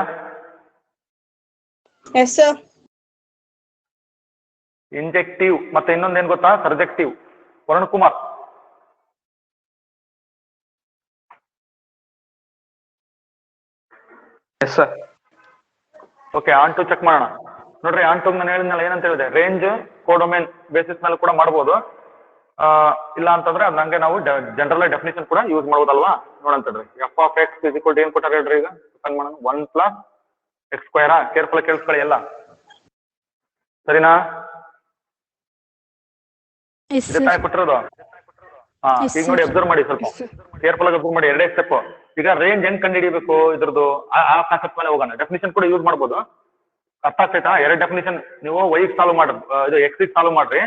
Yes sir. ಇಂಜೆಕ್ಟಿವ್ ಮತ್ತೆ ಇನ್ನೊಂದೇನ್ ಗೊತ್ತಾ? Surjective. Varun Kumar. Yes sir. Okay, onto check ಮಾಡೋಣ. ನೋಡ್ರಿ, on to ನಾನು ಹೇಳಿದ್ನಲ್ಲ, ಏನಂತ ಹೇಳಿದೆ? ರೇಂಜ್ ಕೋಡೊಮೇನ್ ಬೇಸಿಸ್ ಮೇಲೆ ಕೂಡ ಮಾಡ್ಬೋದು. ಇಲ್ಲ ಅಂತಂದ್ರೆ ಅದು ನಂಗೆ ನಾವು ಜನರಲ್ ಡೆಫಿನೇಷನ್ ಕೂಡ ಯೂಸ್ ಮಾಡ್ಬೋದಲ್ವಾ? ನೋಡಂತಡ್ರಿ. F of x is equal to ಏನ್ ಕೊಟ್ಟಾರ ಹೇಳ್ರಿ? ಈಗ ಡಿಫೈನ್ ಮಾಡೋಣ. 1 plus x ಸ್ಕ್ವೇರ್. ಕೇರ್ಫುಲ್ ಕೇಳಿಸ್ಕೊಳ್ಳಿ ಎಲ್ಲ, ಸರಿನಾ? ಇದೇ ತಾಯಿ ಕೊಟ್ಟಿರೋದು. ಈಗ ನೋಡಿ, ಅಬ್ಸರ್ವ್ ಮಾಡಿ, ಸ್ವಲ್ಪ ಕೇರ್ಫುಲ್ ಆಗಿ ಅಬ್ಸರ್ವ್ ಮಾಡಿ. ಎರಡೇ ಸ್ಟೆಪ್. ಈಗ ರೇಂಜ್ ಹೆಂಗ್ ಕಂಡು ಹಿಡಿಬೇಕು ಇದ್ರದ್ದು, ಆ ಕಾನ್ಸೆಪ್ಟ್ ಮೇಲೆ ಹೋಗೋಣ. ಡೆಫಿನೇಷನ್ ಕೂಡ ಯೂಸ್ ಮಾಡ್ಬೋದು. ಅರ್ಥ ಆಗ್ತೈತಾ? ಎರಡು ಡೆಫಿನೇಷನ್ ನೀವು y ಸಾಲ್ವ್ ಮಾಡಿ, ಇದು x ಸಾಲ್ವ್ ಮಾಡ್ರಿ,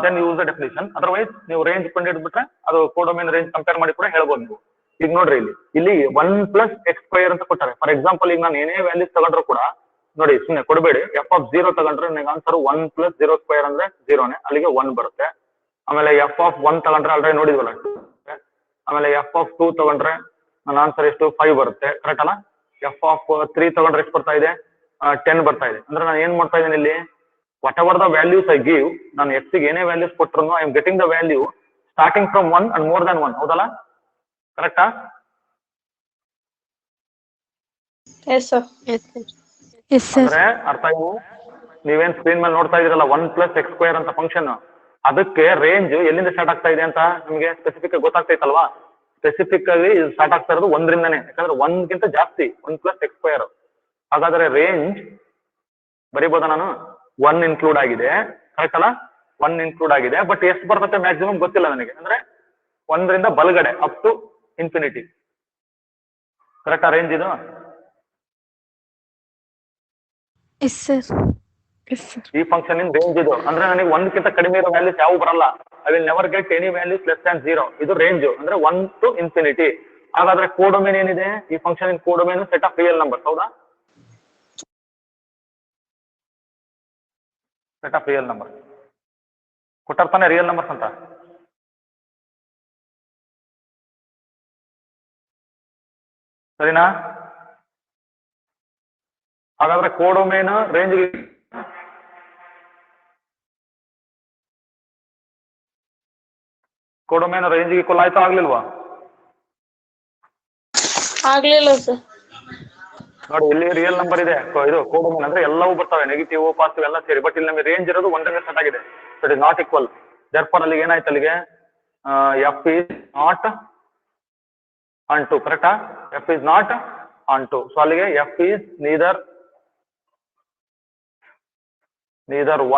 then use the definition. Otherwise ನೀವು ರೇಂಜ್ ಕಂಡು ಹಿಡಿದ್ಬಿಟ್ರೆ ಅದು ಕೋಡೊಮೇನ್ ರೇಂಜ್ ಕಂಪೇರ್ ಮಾಡಿ ಕೂಡ ಹೇಳ್ಬೋದು ನೀವು. ಈಗ ನೋಡ್ರಿ, ಇಲ್ಲಿ 1 plus x ಸ್ಕ್ವೇರ್ ಅಂತ ಕೊಟ್ಟಾರೆ. ಫಾರ್ ಎಕ್ಸಾಂಪಲ್, ಈಗ ನಾನು ಏನೇ ವ್ಯಾಲ್ಯೂಸ್ ತಗೊಂಡ್ರು ಕೂಡ ನೋಡಿ, ಸುಮ್ಮನೆ ಕೊಡಬೇಡಿ. ಎಫ್ ಆಫ್ 0 ತಗೊಂಡ್ರೆ ನನಗೆ ಆನ್ಸರ್ 1 plus 0 ಸ್ಕ್ವೇರ್ ಅಂದ್ರೆ 0ನೇ, ಅಲ್ಲಿಗೆ 1 ಬರುತ್ತೆ. ಆಮೇಲೆ ಎಫ್ ಆಫ್ 1 ತಗೊಂಡ್ರೆ ಆಲ್ರೆಡಿ ನೋಡಿದ್ವಲ್ಲ. ಆಮೇಲೆ ಎಫ್ ಆಫ್ 2 ತಗೊಂಡ್ರೆ ನನ್ನ ಆನ್ಸರ್ ಎಷ್ಟು? 5 ಬರುತ್ತೆ. ಕರೆಕ್ಟ್ ಅಲ್ಲ? ಎಫ್ ಆಫ್ 3 ತಗೊಂಡ್ರೆ ಎಷ್ಟು ಬರ್ತಾ ಇದೆ? 10 ಬರ್ತಾ ಇದೆ. ಅಂದ್ರೆ ನಾನು ಏನ್ ಮಾಡ್ತಾ ಇದ್ದೀನಿ ಇಲ್ಲಿ? What ever the values I give, ನಾನು ಎಕ್ಸ್ ಗೆ ಏನೇ ವ್ಯಾಲ್ಯೂಸ್ ಕೊಟ್ಟರು I am getting the value starting from 1 and more than 1. ಹೌದಲ್ಲ? ಕರೆಕ್ಟಾ? Yes sir. ಅಂದ್ರೆ ಅರ್ಥ ಏನು? ನೀವೇನ್ ಸ್ಕ್ರೀನ್ ಮೇಲೆ ನೋಡ್ತಾ ಇದೀರಲ್ಲ 1 plus x ಸ್ಕ್ವೇರ್ ಅಂತ ಫಂಕ್ಷನ್, ಅದಕ್ಕೆ ರೇಂಜ್ ಎಲ್ಲಿಂದ ಸ್ಟಾರ್ಟ್ ಆಗ್ತಾ ಇದೆ ಅಂತ ನಿಮಗೆ ಸ್ಪೆಸಿಫಿಕ್ ಆಗಿ ಗೊತ್ತಾಗ್ತೈತಲ್ವಾ? ಸ್ಪೆಸಿಫಿಕ್ ಆಗಿ ಸ್ಟಾರ್ಟ್ ಆಗ್ತಾ ಇರೋದು 1 ರಿಂದಾನೆ. ಯಾಕಂದ್ರೆ 1 ಗಿಂತ ಜಾಸ್ತಿ 1 plus x ಸ್ಕ್ವೇರ್. ಹಾಗಾದ್ರೆ ರೇಂಜ್ ಬರೀಬೋದ ನಾನು? 1 ಇನ್ಕ್ಲೂಡ್ ಆಗಿದೆ. ಕರೆಕ್ಟ್ ಅಲ್ಲ? 1 ಇನ್ಕ್ಲೂಡ್ ಆಗಿದೆ. ಬಟ್ ಎಷ್ಟು ಬರ್ತದೆ ಮ್ಯಾಕ್ಸಿಮಮ್ ಗೊತ್ತಿಲ್ಲ ನನಗೆ. ಅಂದ್ರೆ 1 ರಿಂದ ಬಲಗಡೆ ಅಪ್ ಟು ಇನ್ಫಿನಿಟಿ. ಕರೆಕ್ಟಾ ರೇಂಜ್ ಇದು? ಈ ಫಂಕ್ಷನ್ ಇನ್ ರೇಂಜ್ ಇದು. ಅಂದ್ರೆ ನನಗೆ 1 ಗಿಂತ ಕಡಿಮೆ ಇರೋ ವ್ಯಾಲ್ಯೂಸ್ ಯಾವ ಬರಲ್ಲ. I will never get any values less than 0. ಇದು ರೇಂಜ್ ಅಂದ್ರೆ 1 to ಇನ್ಫಿನಿಟಿ. ಹಾಗಾದ್ರೆ ಕೋಡೊಮೇನ್ ಏನಿದೆ? ಈ function in codomain set of real numbers. ಹೌದಾ? ಸೆಟ್ ಆಫ್ ರಿಯಲ್ ನಂಬರ್ ಕೊಟ್ಟಿರ್ತಾನೆ, ರಿಯಲ್ ನಂಬರ್ಸ್ ಅಂತ. ಸರಿನಾ? ಹಾಗಾದ್ರೆ ಕೋಡೊಮೇನ್ ರೇಂಜ್ ಈಕ್ವಲ್ ಆಯ್ತಾ ಆಗ್ಲಿಲ್ವಾ? ಆಗ್ಲಿಲ್ಲ ಸರ್. ನೋಡಿ, ಇಲ್ಲಿ ರಿಯಲ್ ನಂಬರ್ ಇದೆ. ಇದು ಕೋಡೊಮೇನ್ ಅಂದ್ರೆ ಎಲ್ಲವೂ ಬರ್ತವೆ, ನೆಗೆಟಿವ್ ಪಾಸಿಟಿವ್ ಎಲ್ಲ ಸೇರಿ. ಬಟ್ ಇಲ್ಲಿ ನಮಗೆ ರೇಂಜ್ ಇರೋದು 1 ರಿಂದ ಸ್ಟಾರ್ಟ್ ಆಗಿದೆ. It is not equal. Therefore ಅಲ್ಲಿಗೆ ಏನಾಯ್ತು? ಅಲ್ಲಿಗೆ f is not onto. ಕರೆಕ್ಟಾ? F is not onto. So ಅಲ್ಲಿಗೆ f is neither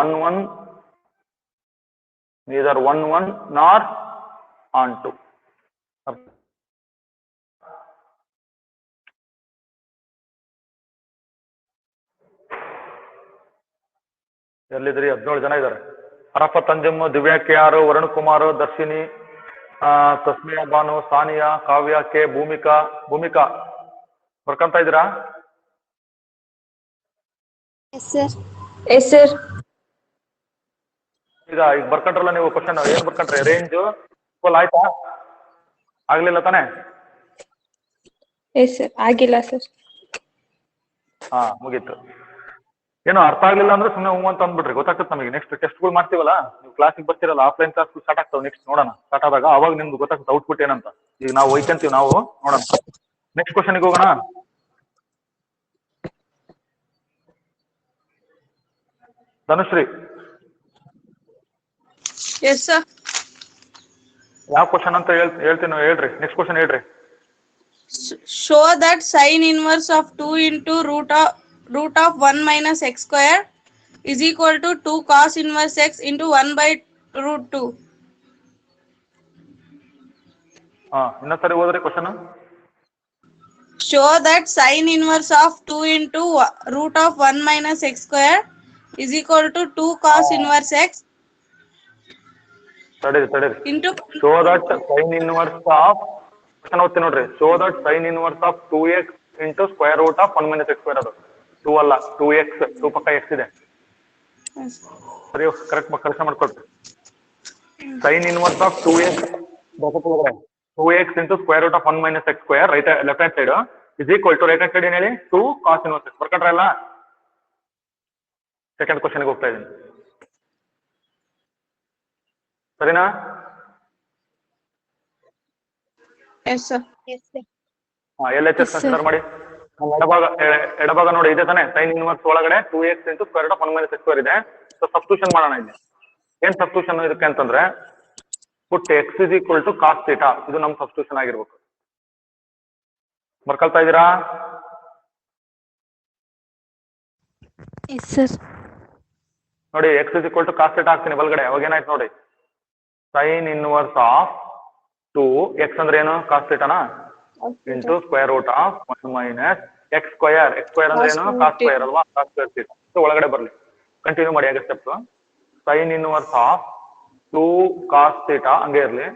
1 1 nor onto. ಎಲ್ಲಿದ್ರಿ? 17 ಜನ ಇದ್ದಾರೆ. Arafat Anjum, Divya K R, Varun Kumar, Darshini, Tasmiya Banu, Sania, Kavya K, Bhoomika ಬರ್ಕಂತ ಇದ್ದೀರಾ? Yes sir. Yes sir. ಈಗ ಬರ್ಕೊಂಡ್ರಲ್ಲ ನೀವು ಕ್ವಶನ್, ಏನ್ ಬರ್ಕೊಂಡ್ರಿ? ರೇಂಜ್ ಫುಲ್ ಆಯ್ತಾ? ಆಗ್ಲಿಲ್ಲ ತಾನೆ? ಎಸ್ ಸರ್, ಆಗಿಲ್ಲ ಸರ್. ಹಾ, ಮುಗೀತು. ಏನೋ ಅರ್ಥ ಆಗ್ಲಿಲ್ಲ ಅಂದ್ರೆ ಸುಮ್ಮನೆ ಹೂ ಅಂತ ಅಂದ್ಬಿಟ್ರಿ, ಗೊತ್ತಾಗ್ತದೆ ನಮಗೆ. ನೆಕ್ಸ್ಟ್ ಟೆಸ್ಟ್ಗಳು ಮಾಡ್ತೀವಲ್ಲ, ನೀವು ಕ್ಲಾಸಿಗೆ ಬರ್ತೀರಲ್ಲ, ಆಫ್ಲೈನ್ ಕ್ಲಾಸ್ ಸ್ಟಾರ್ಟ್ ಆಗ್ತಾವೆ. ನೆಕ್ಸ್ಟ್ ನೋಡೋಣ, ಸ್ಟಾರ್ಟ್ ಆದಾಗ ಅವಾಗ ನಿಮ್ಗೆ ಗೊತ್ತಾಗ್ತದೆ ಔಟ್ಪುಟ್ ಏನಂತ. ಈಗ ನಾವು ಒಯ್ಕೊಂತೀವಿ, ನಾವು ನೋಡೋಣ. ನೆಕ್ಸ್ಟ್ ಕ್ವಶನ್ಗೆ ಹೋಗೋಣ. Dhanushree, yes sir. ಯಾವ ಕ್ವಶನ್ ಅಂತ ಹೇಳ್ತೀನಿ, ಹೇಳ್ರಿ. ನೆಕ್ಸ್ಟ್ ಕ್ವಶನ್ ಹೇಳ್ರಿ. Show that sin inverse of 2 into root of 1 minus x square is equal to 2 cos inverse x into 1 by root 2. ಇನ್ನೊಂದ್ಸರಿ ಓದ್ರಿ question. Show that sin inverse of 2 into root of 1 minus x square is equal to 2 cos inverse x ತಡೀರಿ. into show that sine inverse of, question ಓದ್ತೀನಿ ನೋಡ್ರಿ. Show that sine inverse of 2x into square root of 1 minus x square. ಅದು 2 ಅಲ್ಲ, 2x. 2 ಪಕ್ಕ x ಇದೆ. ಸರಿ, correct ಕೆಲಸ ಮಾಡ್ಕೊಳ್ರಿ. Sine inverse of 2x 2x into square root of 1 minus x square, right left hand side is equal to, right hand side ಏನ್ ಹೇಳಿ? 2 cos inverse x. ಬರ್ಕೊಂಡ್ರಲ್ಲ? ಸೆಕೆಂಡ್ ಕ್ವಶನ್ಗೆ ಹೋಗ್ತಾ ಇದ್ದೀನಿ. ಸರಿನಾ? yes sir. Yes sir. LHS consider ಮಾಡಿ. ಎಡಭಾಗ ನೋಡಿ, ಇದೆ ತಾನೆ? ಸೈನ್ ಇನ್ವರ್ಸ್ ಒಳಗಡೆ 2x into square root of 1 minus x square ಇದೆ. ಸೊ ಸಬ್ಸ್ಟಿಟ್ಯೂಷನ್ ಮಾಡೋಣ ಇಲ್ಲಿ. ಏನ್ ಸಬ್ಸ್ಟಿಟ್ಯೂಷನ್ ಇದಕ್ಕೆ ಅಂತಂದ್ರೆ, put x is equal to cos theta. ಇದು ನಮ್ ಸಬ್ಸ್ಟಿಟ್ಯೂಷನ್ ಆಗಿರ್ಬೇಕು. ಬರ್ಕೊಳ್ತಾ ಇದ್ದೀರಾ? Yes sir. ನೋಡಿ, x is equal to cos theta ಹಾಕ್ತೀನಿ ಬಲ್ಗಡೆ. ಅವಾಗ ಏನಾಯ್ತು ನೋಡಿ, ಸೈನ್ ಇನ್ವರ್ಸ್ ಆಫ್ 2 x ಅಂದ್ರೆ ಏನು? ಕಾಸ್ ಥೀಟಾನಾ? Into square root of 1 minus x square. x square ಅಂದ್ರೆ ಏನು? ಕಾಸ್ ಸ್ಕ್ವೇರ್ ಅಲ್ವಾ? ಕಾಸ್ ಸ್ಕ್ವೇರ್ ಥೀಟಾ. ಸೊ ಒಳಗಡೆ ಬರ್ಲಿ. ಕಂಟಿನ್ಯೂ ಮಾಡಿ ಹಾಗೆ step. Sine inverse of 2 cos theta ಹಂಗೆ ಇರ್ಲಿ.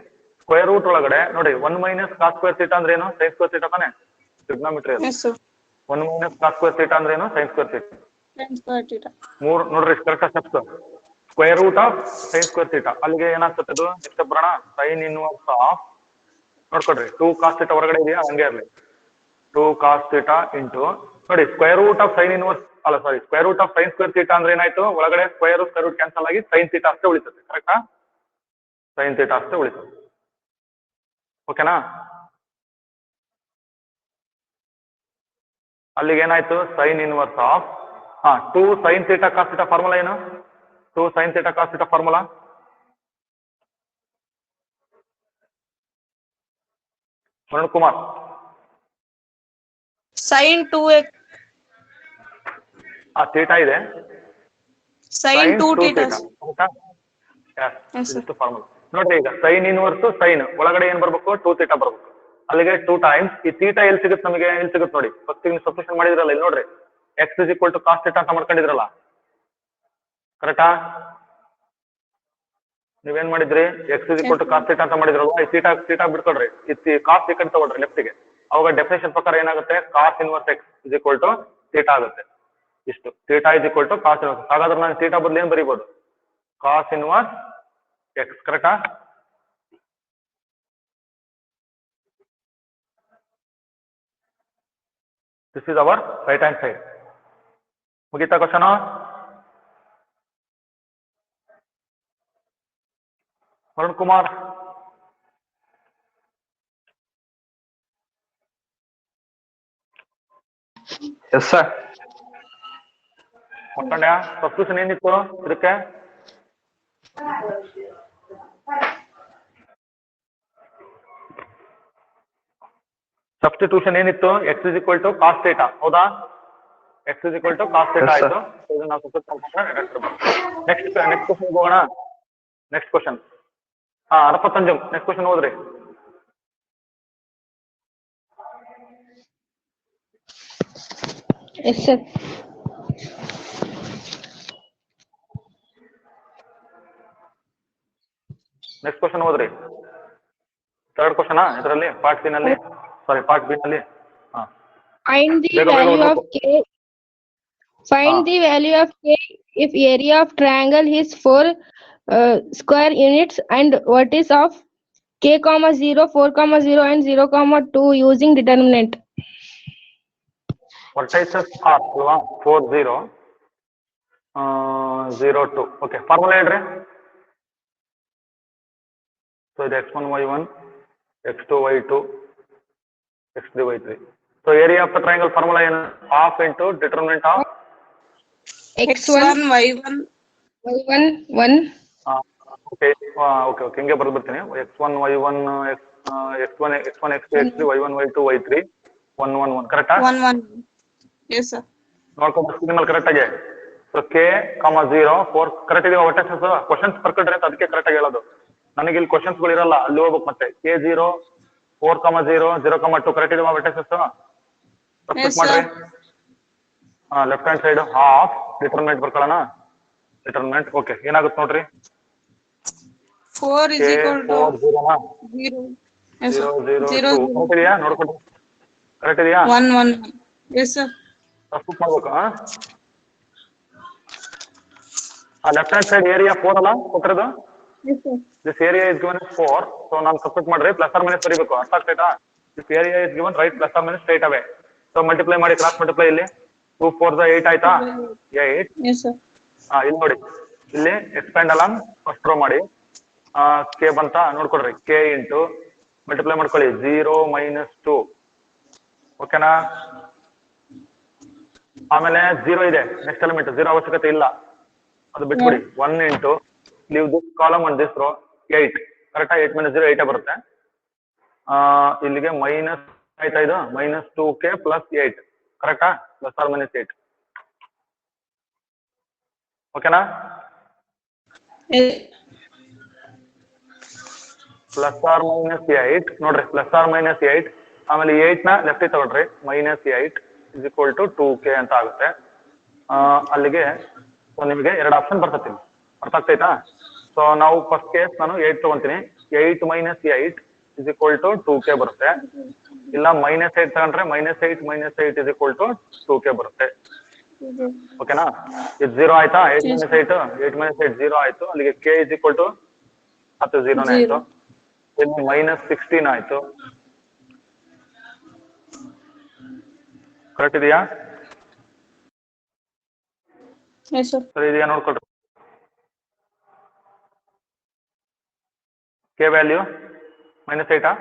ಸ್ಕ್ವೇರ್ ರೂಟ್ ಒಳಗಡೆ ನೋಡಿ, 1 minus ಕಾಸ್ ಸ್ಕ್ವೇರ್ ಥೀಟಾ ಅಂದ್ರೆ ಏನು? ಸೈನ್ ಸ್ಕ್ವೇರ್ ಥೀಟಾ ತಾನೆ? ಟ್ರಿಗ್ನೋಮೆಟ್ರಿ ಅದು. Yes sir. 1 minus cos square theta ಅಂದ್ರೆ ಏನು? Sine square theta. Sin square theta. ಮೂರ್ ನೋಡ್ರಿ, correct steps. Square root of sine square theta, ಅಲ್ಲಿಗೆ ಏನಾಗ್ತದೆ ಅದು? ನೆಕ್ಸ್ಟ್ ಬರೋಣ. ಸೈನ್ ಇನ್ವರ್ಸ್ ಆಫ್, ನೋಡ್ಕೊಡ್ರಿ, 2 ಕಾಸ್ ಥೀಟಾ ಹೊರಗಡೆ ಇದೆಯಾ? ಹಂಗೆ ಇರ್ಲಿ. 2 ಕಾಸ್ ಥೀಟಾ ಇಂಟು ನೋಡಿ, square root of sine inverse ಅಲ್ಲ, sorry, square root of sine square theta ಅಂದ್ರೆ ಏನಾಯ್ತು? ಒಳಗಡೆ ಸ್ಕ್ವೇರ್ ರೂಟ್ ಕ್ಯಾನ್ಸಲ್ ಆಗಿ ಸೈನ್ ಥೀಟಾ ಅಷ್ಟೇ ಉಳಿತದೆ. ಕರೆಕ್ಟಾ? ಸೈನ್ ಥೀಟಾ ಅಷ್ಟೇ ಉಳಿತದೆ. ಓಕೆನಾ? ಅಲ್ಲಿಗೆ ಏನಾಯ್ತು? Sine inverse of 2 sine theta cos theta formula ಏನು? 2 sine theta cos theta formula Varun Kumar. Sin 2x. Theta ಇದೆ. Sin 2 theta. Yes, ಫಾರ್ಮುಲಾ ನೋಡ್ರಿ. ಈಗ ಸೈನ್ ಇನ್ವರ್ಸ್ ಸೈನ್ ಒಳಗಡೆ ಏನ್ ಬರ್ಬೇಕು? 2 ಥೀಟಾ ಬರ್ಬೇಕು. ಅಲ್ಲಿಗೆ 2 ಟೈಮ್ಸ್ ಈ ಥೀಟಾ ಎಲ್ಲಿ ಸಿಗುತ್ತೆ ನಮಗೆ? ಎಲ್ಲಿ ಸಿಗುತ್ತೆ ನೋಡಿ. ಫಸ್ಟ್ ನೀವು ಸಬ್ಸ್ಟಿಟ್ಯೂಷನ್ ಮಾಡಿದ್ರಲ್ಲ, ಇಲ್ಲಿ ನೋಡ್ರಿ, x is equal to cos theta ಅಂತ ಮಾಡ್ಕೊಂಡಿದ್ರಲ್ಲ, ಕರೆಕ್ಟಾ? ನೀವೇನ್ ಮಾಡಿದ್ರಿ? x is equal to cos theta ಅಂತ ಮಾಡಿದ್ರಲ್ವಾ? ಈ ಥೀಟಾ ಬಿಡ್ಕೊಡ್ರಿ, ಕಾಸ್ ಈ ಕಡೆ ತಗೊಳ್ರಿ ಲೆಫ್ಟ್ಗೆ. ಅವಾಗ ಡೆಫಿನೇಷನ್ ಪ್ರಕಾರ ಏನಾಗುತ್ತೆ? Cos inverse x is equal to theta ಆಗುತ್ತೆ. ಇಷ್ಟು theta is equal to cos inverse. ಹಾಗಾದ್ರೆ ನಾನು ಥೀಟಾ ಬದಲು ಏನ್ ಬರೀಬಹುದು? Cos inverse x. ಕರೆಕ್ಟಾ? This is our right hand side. ಮುಗೀತಾ question? Varun Kumar, yes sir. ಮಕ್ಕಂಡ್ಯಾ? ಸಬ್ಸ್ಟಿಟ್ಯೂಷನ್ ಏನಿತ್ತು ಇದಕ್ಕೆ? ಸಬ್ಸ್ಟಿಟ್ಯೂಷನ್ ಏನಿತ್ತು? x is equal to cos theta, ಹೌದಾ? x is equal to cos theta Yes, sir. ಆಯ್ತು. ಇದನ್ನ ನಾವು ನೆಕ್ಸ್ಟ್ ಕ್ವಶನ್ ಹೋಗೋಣ. Next question. ಅರಫತ್ ಅಂಜಮ್, ನೆಕ್ಸ್ಟ್ ಕ್ವಶನ್ ಓದ್ರಿ. Yes sir. ನೆಕ್ಸ್ಟ್ ಕ್ವಶನ್ ಓದ್ರಿ. ಥರ್ಡ್ ಕ್ವಶನ್ ಇದರಲ್ಲಿ ಪಾರ್ಟ್ ಸಿ ನಲ್ಲಿ, ಸಾರಿ ಪಾರ್ಟ್ ಬಿ ನಲ್ಲಿ. ಹಾ Find the ಬೇಗ ಬೇಗ value of ಓದ್ಬೇಕು. k. Find the value of k if area of triangle is 4 square units and vertices of k, 0, 4, 0 and 0, 2 using determinant. Vertices are 4 0 0 2. Okay, formula ಹೇಳ್ರಿ. So ಇದು x1 y1 x2 y2 x3 y3. So area of the triangle formula ಏನು? Half into determinant of x1 y1 y1 1. Okay okay okay, ಹಿಂಗೆ ಬರ್ಬಿಡ್ತೀನಿ. x1 y1 x1 x2 x3 y1 y2 y3 1 1 1. ಕರೆಕ್ಟಾ? 1 1. Yes sir. ನೋಡ್ಕೊಂಡು ನಿಮ್ಮಲ್ಲಿ correct ಆಗಿ. So K 0 4 correct ಇದೆಯಾ? ವರ್ಟೈಸಸ್ questions ಬರ್ಕೊಳ್ರಿ ಅಂತ ಅದಕ್ಕೆ ಕರೆಕ್ಟ್ ಆಗಿ ಹೇಳೋದು. ನನಗೆ ಇಲ್ಲಿ ಕ್ವಶನ್ಸ್ ಗಳು ಇರಲ್ಲ, ಅಲ್ಲಿ ಹೋಗ್ಬೇಕು ಮತ್ತೆ. ಕೆ 0 4 0 0 2 ಕರೆಕ್ಟ್ ಇದೆಯಾ ವರ್ಟೈಸಸ್? Yes, ಮಾಡ್ರಿ. sir. Left hand side half determinant ಬರ್ಕೊಳ್ಳೋಣ. ಡಿಟರ್ಮಿನೆಂಟ್ ಓಕೆ, ಏನಾಗುತ್ತೆ ನೋಡ್ರಿ. 4 is K equal to 4 0 0. Yes sir. 0 0 0 2 correct ಇದೆಯಾ? ನೋಡ್ಕೊಂಡು ಕರೆಕ್ಟ್ ಇದೆಯಾ? 1 1. Yes sir. ಸಬ್ಸ್ಟಿಟ್ಯೂಟ್ ಮಾಡ್ಬೇಕು. ಲೆಫ್ಟ್ ಹ್ಯಾಂಡ್ ಸೈಡ್ ಏರಿಯಾ 4 ಅಲ್ಲ ಕೊಟ್ಟಿರೋದು? Yes sir. This area is given 4. So ನಾನು ಸಬ್ಸ್ಟಿಟ್ಯೂಟ್ ಮಾಡ್ರಿ, ಪ್ಲಸ್ ಆರ್ ಮೈನಸ್ ಬರೀಬೇಕು. ಅರ್ಥ ಆಗ್ತೈತಾ? This area is given right plus or minus straight away. So multiply ಮಾಡಿ, ಕ್ರಾಸ್ ಮಲ್ಟಿಪ್ಲೈ. ಇಲ್ಲಿ 2 4 8 ಆಯ್ತಾ? 8. Yes sir. ಇಲ್ಲಿ ನೋಡಿ, ಇಲ್ಲಿ ಎಕ್ಸ್ಪ್ಯಾಂಡ್ ಅಲಾಂಗ್ ಫಸ್ಟ್ ರೋ ಮಾಡಿ. ಕೆ ಬಂತ ನೋಡ್ಕೊಡ್ರಿ. ಕೆ ಇಂಟು ಮಲ್ಟಿಪ್ಲೈ ಮಾಡ್ಕೊಳ್ಳಿ 0 - 2. ಓಕೆನಾ? ಆಮೇಲೆ 0 ಇದೆ ನೆಕ್ಸ್ಟ್ ಎಲಿಮೆಂಟ್, 0 ಅವಶ್ಯಕತೆ ಇಲ್ಲ, ಅದು ಬಿಟ್ಬಿಡಿ. 1 into leave this column and this row 8. ಕರೆಕ್ಟಾ? 8 - 0 8 ಬರುತ್ತೆ. ಇಲ್ಲಿಗೆ ಮೈನಸ್ ಆಯ್ತಾ? ಇದು -2k + 8. ಕರೆಕ್ಟಾ? Plus or minus 8. ಓಕೆನಾ? ಪ್ಲಸ್ ಆರ್ ಮೈನಸ್ 8 ನೋಡ್ರಿ, ಪ್ಲಸ್ ಆರ್ ಮೈನಸ್ 8. ಆಮೇಲೆ 8 ನ ಲೆಫ್ಟ್ ತಗೊಳ್ರಿ, -8 = 2k ಅಂತ ಆಗುತ್ತೆ. ಅಲ್ಲಿಗೆ ನಿಮಗೆ 2 ಆಪ್ಷನ್ ಬರ್ತೈತಿ. ಅರ್ಥ ಆಗ್ತೈತಾ? ಸೊ ನಾವು ಫಸ್ಟ್ ಕೇಸ್ ನಾನು 8 ತಗೊಂತೀನಿ. 8 - 8 = 2k ಬರುತ್ತೆ. ಇಲ್ಲ -8 ತಗೊಂಡ್ರೆ -8 - 8 = 2k ಬರುತ್ತೆ. ಓಕೆನಾ? ಇದು 0 ಆಯ್ತಾ? 8 - 8 0 ಆಯ್ತು. ಅಲ್ಲಿಗೆ k = 10 0 ಆಯ್ತು. ಇಲ್ಲಿ -16 ಆಯ್ತು. ಕರೆಕ್ಟ್ ಇದೆಯಾ? Yes sir. ಸರಿ ಇದೆಯಾ ನೋಡ್ಕೊಳ್ರಿ. K value -8.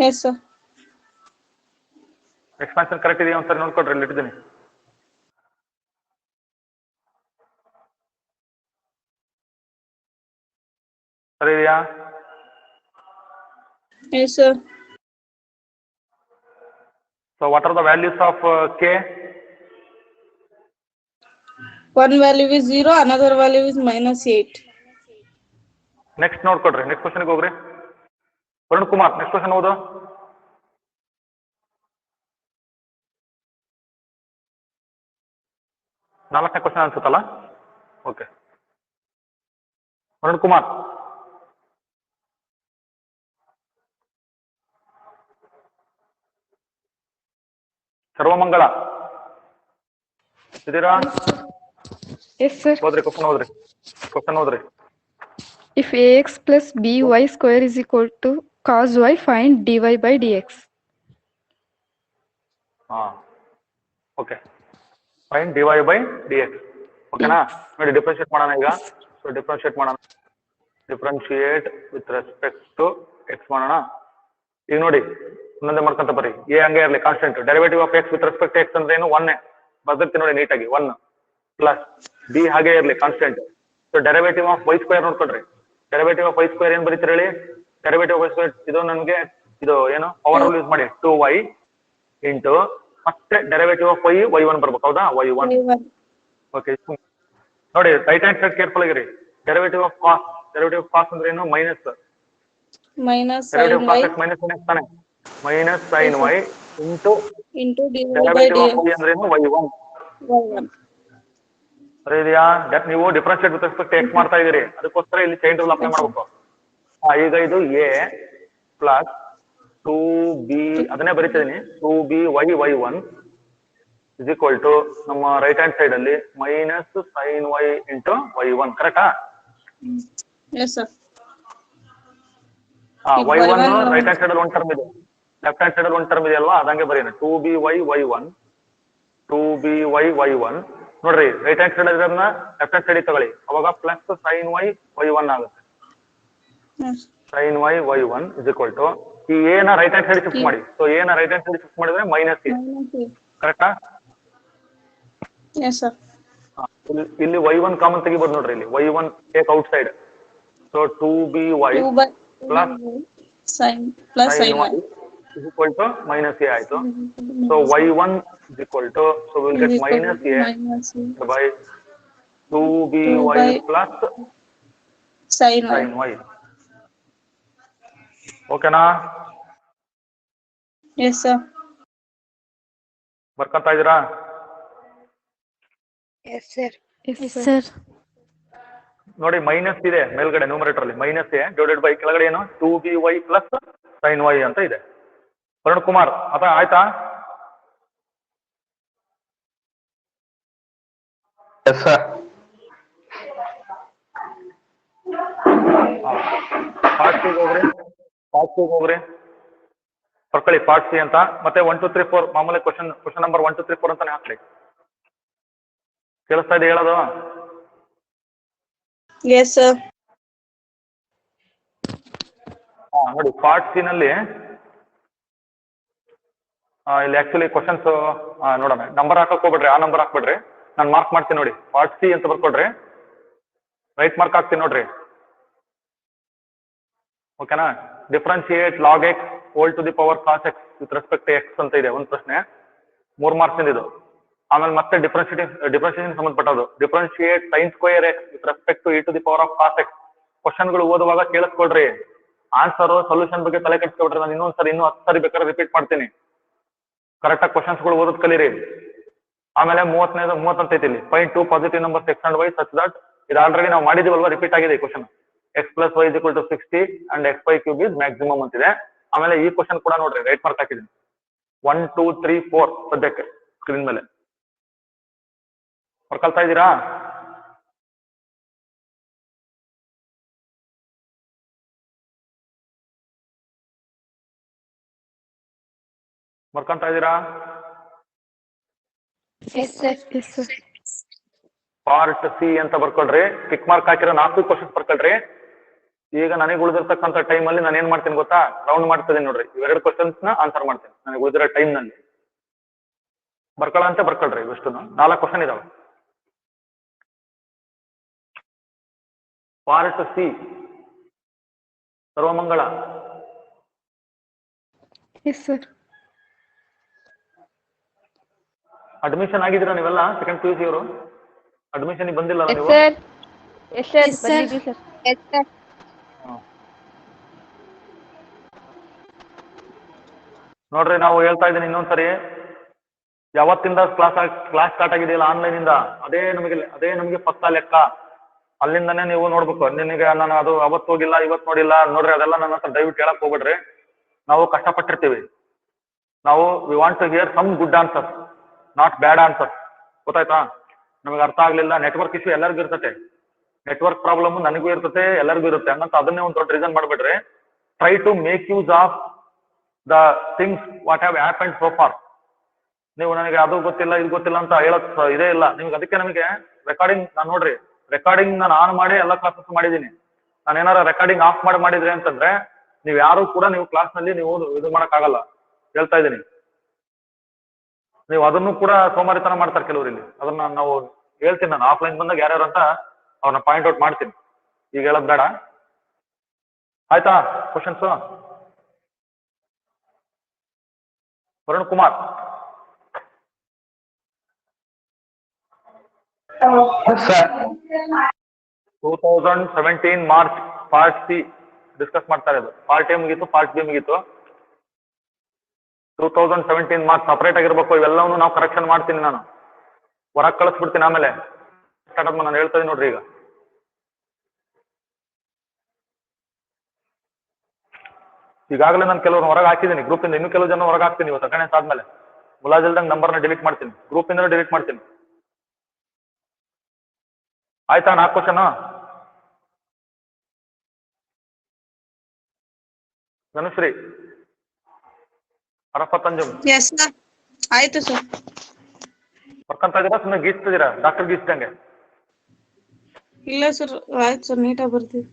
Yes sir. Expansion correct ಇದೆಯಾ ಒಂದ್ಸರಿ ನೋಡ್ಕೊಳ್ರಿ, ಇಲ್ಲಿ ಇಟ್ಟಿದ್ದೀನಿ. ಸರಿ ಇದೆಯಾ? Yes sir. So what are the values of K? One value is 0, another value is -8. Next ನೋಡ್ಕೊಡ್ರಿ. ನೆಕ್ಸ್ಟ್ ಕ್ವಶನ್ಗೆ ಹೋಗ್ರಿ. ವರುಣ್ ಕುಮಾರ್ ನೆಕ್ಸ್ಟ್ ಕ್ವಶನ್ ಓದು. ನಾಲ್ಕನೇ ಕ್ವಶನ್ ಅನ್ಸುತ್ತಲ್ಲ? ಓಕೆ, ವರುಣ್ ಕುಮಾರ್. ಸರ್ವಮಂಗಳ ಇದೀರಾ? Yes, sir. ಓದ್ರಿ ಕ್ವಶನ್ ಓದ್ರಿ. ಕ್ವಶನ್ ಓದ್ರಿ. If ax plus by square is equal to cos y, find dy by dx. ಹಾ okay, fine dy by dx. ಓಕೆನಾ? ನೋಡಿ ಡಿಫ್ರೆನ್ಶಿಯೇಟ್ ಮಾಡೋಣ ಈಗ. ಸೊ ಡಿಫ್ರೆನ್ಶಿಯೇಟ್ ಮಾಡೋಣ. Differentiate with respect to x ಮಾಡೋಣ. ಈಗ ನೋಡಿ ಇನ್ನೊಂದೇ ಮಾಡ್ಕೊಂತ ಬರ್ರಿ. ಎ ಹಂಗೆ ಇರಲಿ constant. Derivative of x with respect to x ಅಂದ್ರೆ ಏನು? 1 ಬರ್ದಿರ್ತೀನಿ ನೋಡಿ ನೀಟಾಗಿ. 1 ಪ್ಲಸ್ ಬಿ ಹಾಗೆ ಇರಲಿ constant. So derivative of y square ನೋಡ್ಕೊಳ್ರಿ. ಡೆರಿವೇಟಿವ್ ಆಫ್ y ಸ್ಕ್ವೇರ್ ಏನ್ ಬರೀತೀರಿ ಹೇಳಿ? ಡೆರಿವೇಟಿವ್ ಆಫ್ y ಸ್ಕ್ವೇರ್ ಇದು ನನಗೆ ಇದು ಏನು ಪವರ್ ರೂಲ್ ಯೂಸ್ ಮಾಡಿ 2y ಇಂಟು ಮತ್ತೆ ಡೆರಿವೇಟಿವ್ ಆಫ್ y1 ಬರ್ಬೇಕು. ಹೌದಾ? y1. ಓಕೆ, ನೋಡಿ ರೈಟ್ ಹ್ಯಾಂಡ್ ಸೈಡ್ ಕೇರ್ಫುಲ್ ಆಗಿರಿ. ಡೆರಿವೇಟಿವ್ ಆಫ್ ಕಾಸ್ ಅಂದ್ರೆ ಏನು? Minus. Derivative of cos minus sin x ತಾನೆ? Minus sin y into into dy by derivative of dx. y ಅಂದ್ರೆ ಏನು? y1. Y1. ಸರಿ ಇದೆಯಾ? ನೀವು ಡಿಫ್ರೆನ್ಶಿಯೇಟ್ ವಿತ್ ರೆಸ್ಪೆಕ್ಟ್ ಎಕ್ಸ್ ಮಾಡ್ತಾ ಇದೀರಿ, ಅದಕ್ಕೋಸ್ಕರ ಇಲ್ಲಿ ಚೈನ್ ರೂಲ್ ಅಪ್ಲೈ ಮಾಡ್ಬೇಕು. ಈಗ ಇದು ಎ ಪ್ಲಸ್ 2b, ಅದನ್ನೇ ಬರೀತಿದೀನಿ, 2by(y1) ಇಸ್ ಈಕ್ವಲ್ ಟು ನಮ್ಮ ರೈಟ್ ಹ್ಯಾಂಡ್ ಸೈಡ್ ಅಲ್ಲಿ minus sin y into y1, ಕರೆಕ್ಟಾ? Yes, sir. y1 right hand side ಅಲ್ಲಿ ಒಂದು ಟರ್ಮ್ ಇದೆ, ಲೆಫ್ಟ್ ಹ್ಯಾಂಡ್ ಸೈಡ್ ಅಲ್ಲಿ ಒಂದು ಟರ್ಮ್ ಇದೆ ಅಲ್ವಾ, ಅದಂಗೆ ಬರೀನ 2by(y1) 2by(y1) ನೋಡ್ರಿ, ರೈಟ್ ಹ್ಯಾಂಡ್ ಸೈಡ್ ಅದನ್ನ ಲೆಫ್ಟ್ ಹ್ಯಾಂಡ್ ಸೈಡ್ ತಗೊಳ್ಳಿ, ಅವಾಗ ಪ್ಲಸ್ sin y y1 ಆಗುತ್ತೆ. Yes. sin y y1 is equal to ಈ ಎ ನ ರೈಟ್ ಹ್ಯಾಂಡ್ ಸೈಡ್ ಶಿಫ್ಟ್ ಮಾಡಿ, ಸೊ ಎ ನ ರೈಟ್ ಹ್ಯಾಂಡ್ ಸೈಡ್ ಶಿಫ್ಟ್ ಮಾಡಿದ್ರೆ ಮೈನಸ್ ಎ, ಕರೆಕ್ಟಾ? Yes, sir. ಇಲ್ಲಿ y1 ಕಾಮನ್ ತೆಗಿಬಹುದು ನೋಡ್ರಿ, ಇಲ್ಲಿ y1 take out side, so 2by 2 by plus sin sin y. y is equal to minus a ಆಯ್ತು. So y1 is equal to, so we will get minus a by 2by plus sin y. sin y. ಓಕೆನಾ? Yes, sir. ಬರ್ಕಂತ ಇದೀರಾ? Yes, sir. Yes, Yes, sir. sir. ನೋಡಿ minus ಇದೆ ಮೇಲ್ಗಡೆ numerator ಅಲ್ಲಿ, minus A divided by ಕೆಳಗಡೆ ಏನು 2by plus sin y ಅಂತ ಇದೆ. ವರುಣ್ ಕುಮಾರ್ ಆಯ್ತಾ? Yes sir. ಪಾರ್ಟ್ ಸಿ ಹೋಗ್ರಿ, ಬರ್ಕೊಳ್ಳಿ ಪಾರ್ಟ್ ಸಿ ಅಂತ, ಮತ್ತೆ 1 2 3 4 ಮಾಮೂಲಿ ಕ್ವಶನ್ ನಂಬರ್ 1 2 3 4 ಅಂತಾನೆ ಹಾಕ್ಲಿ. ಕೇಳಿಸ್ತಾ ಇದೆ ಹೇಳೋದು? Yes, sir. ನೋಡಿ ಪಾರ್ಟ್ ಸಿ ನಲ್ಲಿ ಇಲ್ಲಿ ಆಕ್ಚುಲಿ ಕ್ವಶನ್ಸ್ ನೋಡೋಣ. ನಂಬರ್ ಹಾಕಕ್ ಹೋಗ್ಬಿಡ್ರಿ, ಆ ನಂಬರ್ ಹಾಕ್ಬಿಡ್ರಿ, ನಾನು ಮಾರ್ಕ್ ಮಾಡ್ತೀನಿ ನೋಡಿ. ಪಾರ್ಟ್ ಸಿ ಅಂತ ಬರ್ಕೊಡ್ರಿ, ರೈಟ್ ಮಾರ್ಕ್ ಹಾಕ್ತೀನಿ ನೋಡ್ರಿ. ಓಕೆನಾ? Differentiate log x whole to the power cos x with respect to x ಅಂತ ಇದೆ ಒಂದು ಪ್ರಶ್ನೆ, 3 ಮಾರ್ಕ್ಸ್ ಇದು. ಆಮೇಲೆ ಮತ್ತೆ ಡಿಫ್ರೆನ್ಶಿಯೇಷನ್ ಸಂಬಂಧಪಟ್ಟದ್ದು, differentiate sin square x with respect to e to the power of cos x. ಕ್ವಶನ್ಗಳು ಓದುವಾಗ ಕೇಳಿಸ್ಕೊಳ್ರಿ, ಆನ್ಸರ್ ಸೊಲ್ಯೂಷನ್ ಬಗ್ಗೆ ತಲೆ ಕೆಡಿಸ್ಕೊಳ್ರಿ. ನಾನು ಇನ್ನೂ 10 ಸರಿ ಬೇಕಾದ್ರೆ ರಿಪೀಟ್ ಮಾಡ್ತೀನಿ, ಕರೆಕ್ಟಾಗಿ ಕ್ವಶನ್ಸ್ಗಳು ಓದೋದ್ ಕಲೀರಿ. ಆಮೇಲೆ 30 ಅಂತ ಐತಿ ಇಲ್ಲಿ, find 2 positive numbers x and y such that, ಇದು ಆಲ್ರೆಡಿ ನಾವು ಮಾಡಿದೀವಲ್ವಾ, ರಿಪೀಟ್ ಆಗಿದೆ ಈ question. X plus y is equal to 60 and x y cube is maximum ಅಂತಿದೆ. ಆಮೇಲೆ ಈ ಕ್ವಶನ್ ಕೂಡ ನೋಡ್ರಿ, ರೈಟ್ ಮಾರ್ಕ್ ಹಾಕಿದ್ದೀನಿ 1 2 3 4 ಸದ್ಯಕ್ಕೆ ಸ್ಕ್ರೀನ್ ಮೇಲೆ. ಬರ್ಕಲ್ತಾ ಇದ್ದೀರಾ? ಬರ್ಕಂತ ಇದ್ದೀರಾ? Yes, sir. Yes, sir. Part C ಅಂತ ಬರ್ಕೊಳ್ರಿ, ಟಿಕ್ ಮಾರ್ಕ್ ಹಾಕಿರೋ 4 ಕ್ವಶನ್ಸ್ ಬರ್ಕೊಳ್ರಿ. ಈಗ ನನಗೆ ಉಳಿದಿರ್ತಕ್ಕಂಥ ಟೈಮ್ ಅಲ್ಲಿ ನಾನು ಏನ್ ಮಾಡ್ತೀನಿ ಗೊತ್ತಾ, ರೌಂಡ್ ಮಾಡ್ತಿದ್ದೀನಿ ನೋಡ್ರಿ, ಇವೆರಡು ಕ್ವಶನ್ಸ್ ನ ಆನ್ಸರ್ ಮಾಡ್ತೀನಿ ನನಗೆ ಉಳಿದಿರೋ ಟೈಮ್ ನಲ್ಲಿ. ಬರ್ಕೊಳ್ಳ ಬರ್ಕೊಳ್ರಿ, ಇಷ್ಟು 4 ಕ್ವಶನ್ ಇದಾವೆ. Part C, Sarvamangala. Yes, sir. Admission ಆಗಿದ್ದೀರಾ ನೀವೆಲ್ಲ? ಸೆಕೆಂಡ್ PUC ಅವರು ಅಡ್ಮಿಷನ್ ಬಂದಿಲ್ಲ Yes, ನೀವು? sir. Yes, sir. Yes, sir. ಬಂದಿದ್ದೀವಿ sir. Yes, sir. ನೋಡ್ರಿ, ನಾವು ಹೇಳ್ತಾ ಇದ್ದೀನಿ ಇನ್ನೊಂದ್ಸರಿ, ಯಾವತ್ತಿಂದ ಕ್ಲಾಸ್ ಸ್ಟಾರ್ಟ್ ಆಗಿದೆಯಲ್ಲ ಆನ್ಲೈನ್ ಇಂದ, ಅದೇ ನಮಗೆ ಪಕ್ಕ ಲೆಕ್ಕ. ಅಲ್ಲಿಂದನೇ ನೀವು ನೋಡ್ಬೇಕು. ನಿನಗೆ ನಾನು ಅದು ಅವತ್ತು ಹೋಗಿಲ್ಲ ಇವತ್ತು ನೋಡಿಲ್ಲ ನೋಡ್ರಿ, ಅದೆಲ್ಲ ನನ್ನ ಹತ್ರ ದಯವಿಟ್ಟು ಹೇಳಕ್ ಹೋಗ್ಬಿಡ್ರಿ. ನಾವು ಕಷ್ಟಪಟ್ಟಿರ್ತೀವಿ, ನಾವು we want to hear some good answer, not bad answer. ಗೊತ್ತಾಯ್ತಾ? ನಮಗೆ ಅರ್ಥ ಆಗ್ಲಿಲ್ಲ, ನೆಟ್ವರ್ಕ್ ಇಶ್ಯೂ ಎಲ್ಲರಿಗೂ ಇರ್ತದೆ, ನೆಟ್ವರ್ಕ್ ಪ್ರಾಬ್ಲಮ್ ನನಗೂ ಇರ್ತದೆ, ಎಲ್ಲರಿಗೂ ಇರುತ್ತೆ. ಹಂಗಂತ ಅದನ್ನೇ ಒಂದು ದೊಡ್ಡ ರೀಸನ್ ಮಾಡ್ಬಿಡ್ರಿ. Try to make use of the things what have happened so far. ನೀವು ನನಗೆ ಅದು ಗೊತ್ತಿಲ್ಲ ಇದು ಗೊತ್ತಿಲ್ಲ ಅಂತ ಹೇಳಕ್ ಇದೇ ಇಲ್ಲ ನಿಮ್ಗೆ. ಅದಕ್ಕೆ ನಮಗೆ ರೆಕಾರ್ಡಿಂಗ್, ನಾನು ನೋಡ್ರಿ ರೆಕಾರ್ಡಿಂಗ್ ನಾನು ಆನ್ ಮಾಡಿ ಎಲ್ಲ ಕ್ಲಾಸಸ್ ಮಾಡಿದ್ದೀನಿ. ನಾನು ಏನಾರ ರೆಕಾರ್ಡಿಂಗ್ ಆಫ್ ಮಾಡಿದ್ರೆ ಅಂತಂದ್ರೆ ನೀವು ಯಾರು ಕೂಡ ನೀವು ಕ್ಲಾಸ್ ನಲ್ಲಿ ನೀವು ಇದು ಮಾಡಕ್ಕಾಗಲ್ಲ, ಹೇಳ್ತಾ ಇದ್ದೀನಿ. ನೀವು ಅದನ್ನು ಕೂಡ ಸೋಮಾರಿತನ ಮಾಡ್ತಾರೆ ಕೆಲವರು ಇಲ್ಲಿ. ಅದನ್ನ ನಾವು ಹೇಳ್ತೀನಿ, ನಾನು ಆಫ್ಲೈನ್ ಬಂದಾಗ ಯಾರ್ಯಾರು ಅಂತ ಅವ್ರನ್ನ ಪಾಯಿಂಟ್ ಔಟ್ ಮಾಡ್ತೀನಿ. ಈಗ ಹೇಳೋದ್ ಬೇಡ, ಆಯ್ತಾ? Questions Varun Kumar. 2017 March part C discuss ಮಾಡ್ತಾ ಇರೋದು. ಪಾರ್ಟ್ ಎ ಮುಗೀತು, ಪಾರ್ಟ್ ಬಿ ಮುಗೀತು. 2017 ಮಾರ್ಕ್ಸ್ ಸಪರೇಟ್ ಆಗಿರ್ಬೇಕು. ಇವೆಲ್ಲವನ್ನು ನಾವು ಕರೆಕ್ಷನ್ ಮಾಡ್ತೀನಿ, ನಾನು ಹೊರಗೆ ಕಳಿಸ್ಬಿಡ್ತೀನಿ. ಆಮೇಲೆ ಸ್ಟಾರ್ಟ್ ಆದ್ಮೇಲೆ ನಾನು ಹೇಳ್ತಾ ಇದೀನಿ ನೋಡ್ರಿ. ಈಗ ಈಗಾಗಲೇ ನಾನು ಕೆಲವರು ಹೊರಗೆ ಹಾಕಿದ್ದೀನಿ ಗ್ರೂಪಿಂದ, ಇನ್ನೂ ಕೆಲವು ಜನ ಹೊರಗೆ ಹಾಕ್ತೀನಿ ಇವತ್ತು ಅಟೆಂಡೆನ್ಸ್ ಆದ್ಮೇಲೆ. ಮುಲಾಜಿಲ್ದಂಗೆ ನಂಬರ್ನ ಡಿಲೀಟ್ ಮಾಡ್ತೀನಿ, ಗ್ರೂಪಿಂದ ಡಿಲೀಟ್ ಮಾಡ್ತೀನಿ. ಆಯ್ತಾ? 4 question Dhanushree, Arafat Anjum yes sir. ಆಯ್ತು ಸರ್. ಬರ್ಕಂತ ಇದೀರಾ ಸುಮ್ಮನೆ ಗೀಚ್ತಿದ್ದೀರಾ ಡಾಕ್ಟರ್ ಗೀಚ್ದಂಗೆ? ಇಲ್ಲ ಸರ್, ಆಯ್ತು ಸರ್, ನೀಟಾಗಿ ಬರ್ತೀವಿ.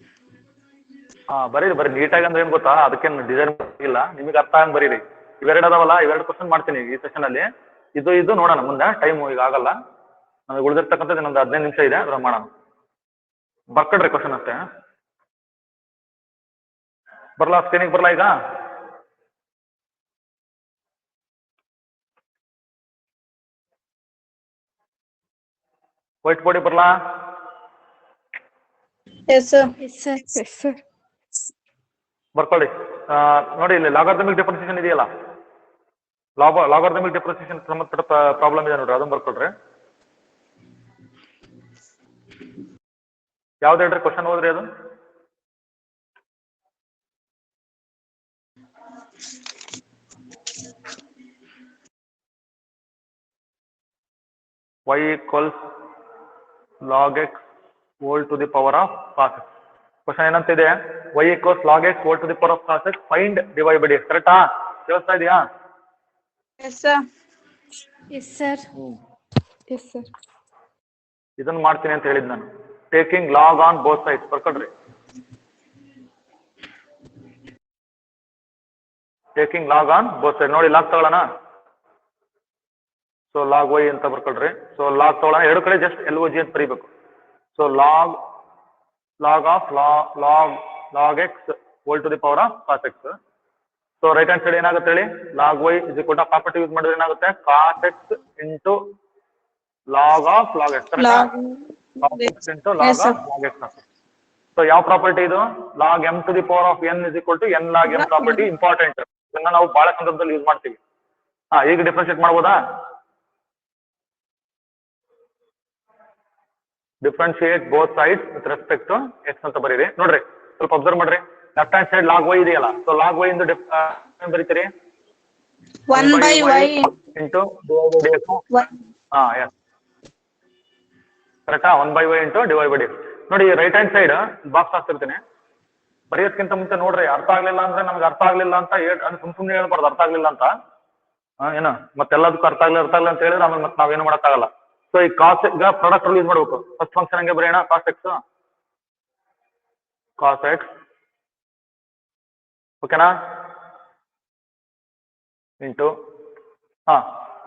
ಬರೀರಿ ನೀಟಾಗಿ ಅಂದ್ರೆ ಏನ್ ಗೊತ್ತಾ, ಅದಕ್ಕೇನು ಡಿಸೈನ್ ಇಲ್ಲ, ನಿಮಗೆ ಅರ್ಥ ಆಗಂಗ್ ಬರೀರಿ. ಇವೆರಡು ಅದಾವಲ್ಲ, ಇವೆರಡು ಕ್ವಶನ್ ಮಾಡ್ತೀನಿ ಈ ಸೆಷನ್ ಅಲ್ಲಿ. ಇದು ನೋಡೋಣ ಮುಂದೆ, ಟೈಮ್ ಈಗ ಆಗಲ್ಲ, ನನಗೆ ಉಳಿದಿರ್ತಕ್ಕಂಥದ್ದು ಇನ್ನೊಂದು 15 ನಿಮಿಷ ಇದೆ, ಅದ್ರ ಮಾಡೋಣ. ಬರ್ಕೊಡ್ರಿ ಕ್ವಶನ್ ಅಷ್ಟೇ. ಬರ್ಲಾ ಸ್ಕ್ರೀನಿಗೆ ಬರ್ಲಾ ಈಗ? ವೈಟ್ ಬೋರ್ಡಿ ಬರ್ಲಾ? S sir. Yes sir. Yes sir. ಬರ್ಕೊಳ್ಳಿ. ನೋಡಿ, ಇಲ್ಲಿ ಲಾಗರ್ಥಮಿಕ್ ಡಿಫರೆನ್ಸಿಯೇಷನ್ ಇದೆಯಲ್ಲ, ಲಾಗರ್ಥಮಿಕ್ ಡಿಫರೆನ್ಸಿಯೇಷನ್ ಸಂಬಂಧಪಟ್ಟ ಪ್ರಾಬ್ಲಮ್ ಇದೆ ನೋಡ್ರಿ, ಅದನ್ನ ಬರ್ಕೊಳ್ರಿ. ಯಾವ್ದು ಹೇಳ್ರಿ ಕ್ವಶನ್ ಓದ್ರಿ ಅದು? y equals log x whole to the power of cos x. Question ಏನಂತಿದೆ? y equals log x whole to the power of cos x, find dy by dx. ಕರೆಕ್ಟಾ? ಕೇಳಿಸ್ತಾ ಇದೆಯಾ? Yes sir. Yes sir. Yes sir. ಇದನ್ನ ಮಾಡ್ತೀನಿ ಅಂತ ಹೇಳಿದ್ ನಾನು. Taking log on both sides. ಬರ್ಕೊಡ್ರಿ. Taking log on both side. ನೋಡಿ, ಲಾಗ್ ತಗೊಳ್ಳೋಣ. ಸೊ ಲಾಗ್ ವೈ ಅಂತ ಬರ್ಕೊಳ್ರಿ. ಸೊ ಲಾಗ್ ತಗೊಳ್ಳೋಣ, ಎರಡು ಕಡೆ ಜಸ್ಟ್ ಎಲ್ ಒ ಜಿ ಅಂತ ಬರೀಬೇಕು. So log of log x whole to the power of cos x. So right hand side ಏನಾಗುತ್ತೆ ಹೇಳಿ? Log y is equal to property use ಮಾಡಿದ್ರೆ ಏನಾಗುತ್ತೆ? Cos x into log of log x. Into log of log x. So ಯಾವ property ಇದು? Log m to the power of n is equal to n log m property. Important, ಇದನ್ನ ನಾವು ಬಹಳ ಸಂದರ್ಭದಲ್ಲಿ use ಮಾಡ್ತೀವಿ. ಈಗ ಡಿಫ್ರೆನ್ಶಿಯೇಟ್ ಮಾಡ್ಬೋದಾ? Differentiate both sides with respect to x ಅಂತ ಬರೀರಿ. ನೋಡ್ರಿ, ಸ್ವಲ್ಪ ಅಬ್ಸರ್ವ್ ಮಾಡ್ರಿ. Left hand side log y ಇದೆಯಲ್ಲ, ಸೊ ಲಾಗ್ ವೈ ಇಂದು ಏನ್ ಬರೀತೀರಿ? 1/y ಇಂಟು ಕರೆಕ್ಟಾ? 1/y into dy by dx. ನೋಡಿ, ರೈಟ್ ಹ್ಯಾಂಡ್ ಸೈಡ್ ಬಾಕ್ಸ್ ಹಾಕ್ತಿರ್ತೀನಿ. ಬರೆಯೋದಕ್ಕಿಂತ ಮುಂಚೆ ನೋಡ್ರಿ, ಅರ್ಥ ಆಗ್ಲಿಲ್ಲ ಅಂದ್ರೆ ನಮ್ಗೆ ಅರ್ಥ ಆಗ್ಲಿಲ್ಲ ಅಂತ ಸುಮ್ನೆ ಹೇಳ್ಬಾರ್ದು, ಅರ್ಥ ಆಗ್ಲಿಲ್ಲ ಅಂತ. ಏನು ಮತ್ತೆಲ್ಲದಕ್ಕೂ ಅರ್ಥ ಆಗ್ಲಿಲ್ಲ ಅಂತ ಹೇಳಿದ್ರೆ ಆಮೇಲೆ ಮತ್ತೆ ನಾವೇನು ಮಾಡಕ್ಕಾಗಲ್ಲ. ಸೊ ಈ ಕಾಸ್ ಈಗ ಪ್ರಾಡಕ್ಟ್ ಯೂಸ್ ಮಾಡ್ಬೇಕು. ಫಸ್ಟ್ ಫಂಕ್ಷನ್ ಹಂಗೆ ಬರೆಯೋಣ, ಕಾಸ್ ಎಕ್ಸ್ ಓಕೆನಾ? Into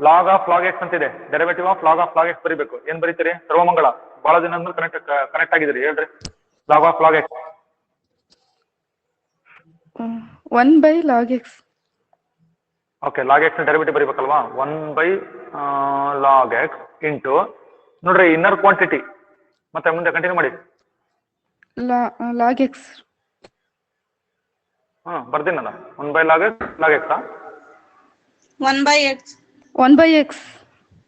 log of log X ಅಂತಿದೆ, ಡೆರಿವೇಟಿವ್ ಆಫ್ ಲಾಗ್ ಎಕ್ಸ್ ಬರೀಬೇಕು. ಏನ್ ಬರೀತೀರಿ? ಸರ್ವಮಂಗಳ, ಬಹಳ ದಿನ ಅಂದ್ರೆ ಕನೆಕ್ಟ್ ಆಗಿದ್ರಿ, ಹೇಳ್ರಿ. Log of log x 1/log x. Okay, log x derivative ಬರೀಬೇಕಲ್ವಾ? 1/log x ಇಂಟು, ನೋಡ್ರಿ, ಇನ್ನರ್ ಕ್ವಾಂಟಿಟಿ. ಮತ್ತೆ ಮುಂದೆ ಕಂಟಿನ್ಯೂ ಮಾಡಿ. log x. ಬರ್ತೀನಲ್ಲ, 1/log x 1/x. 1/x.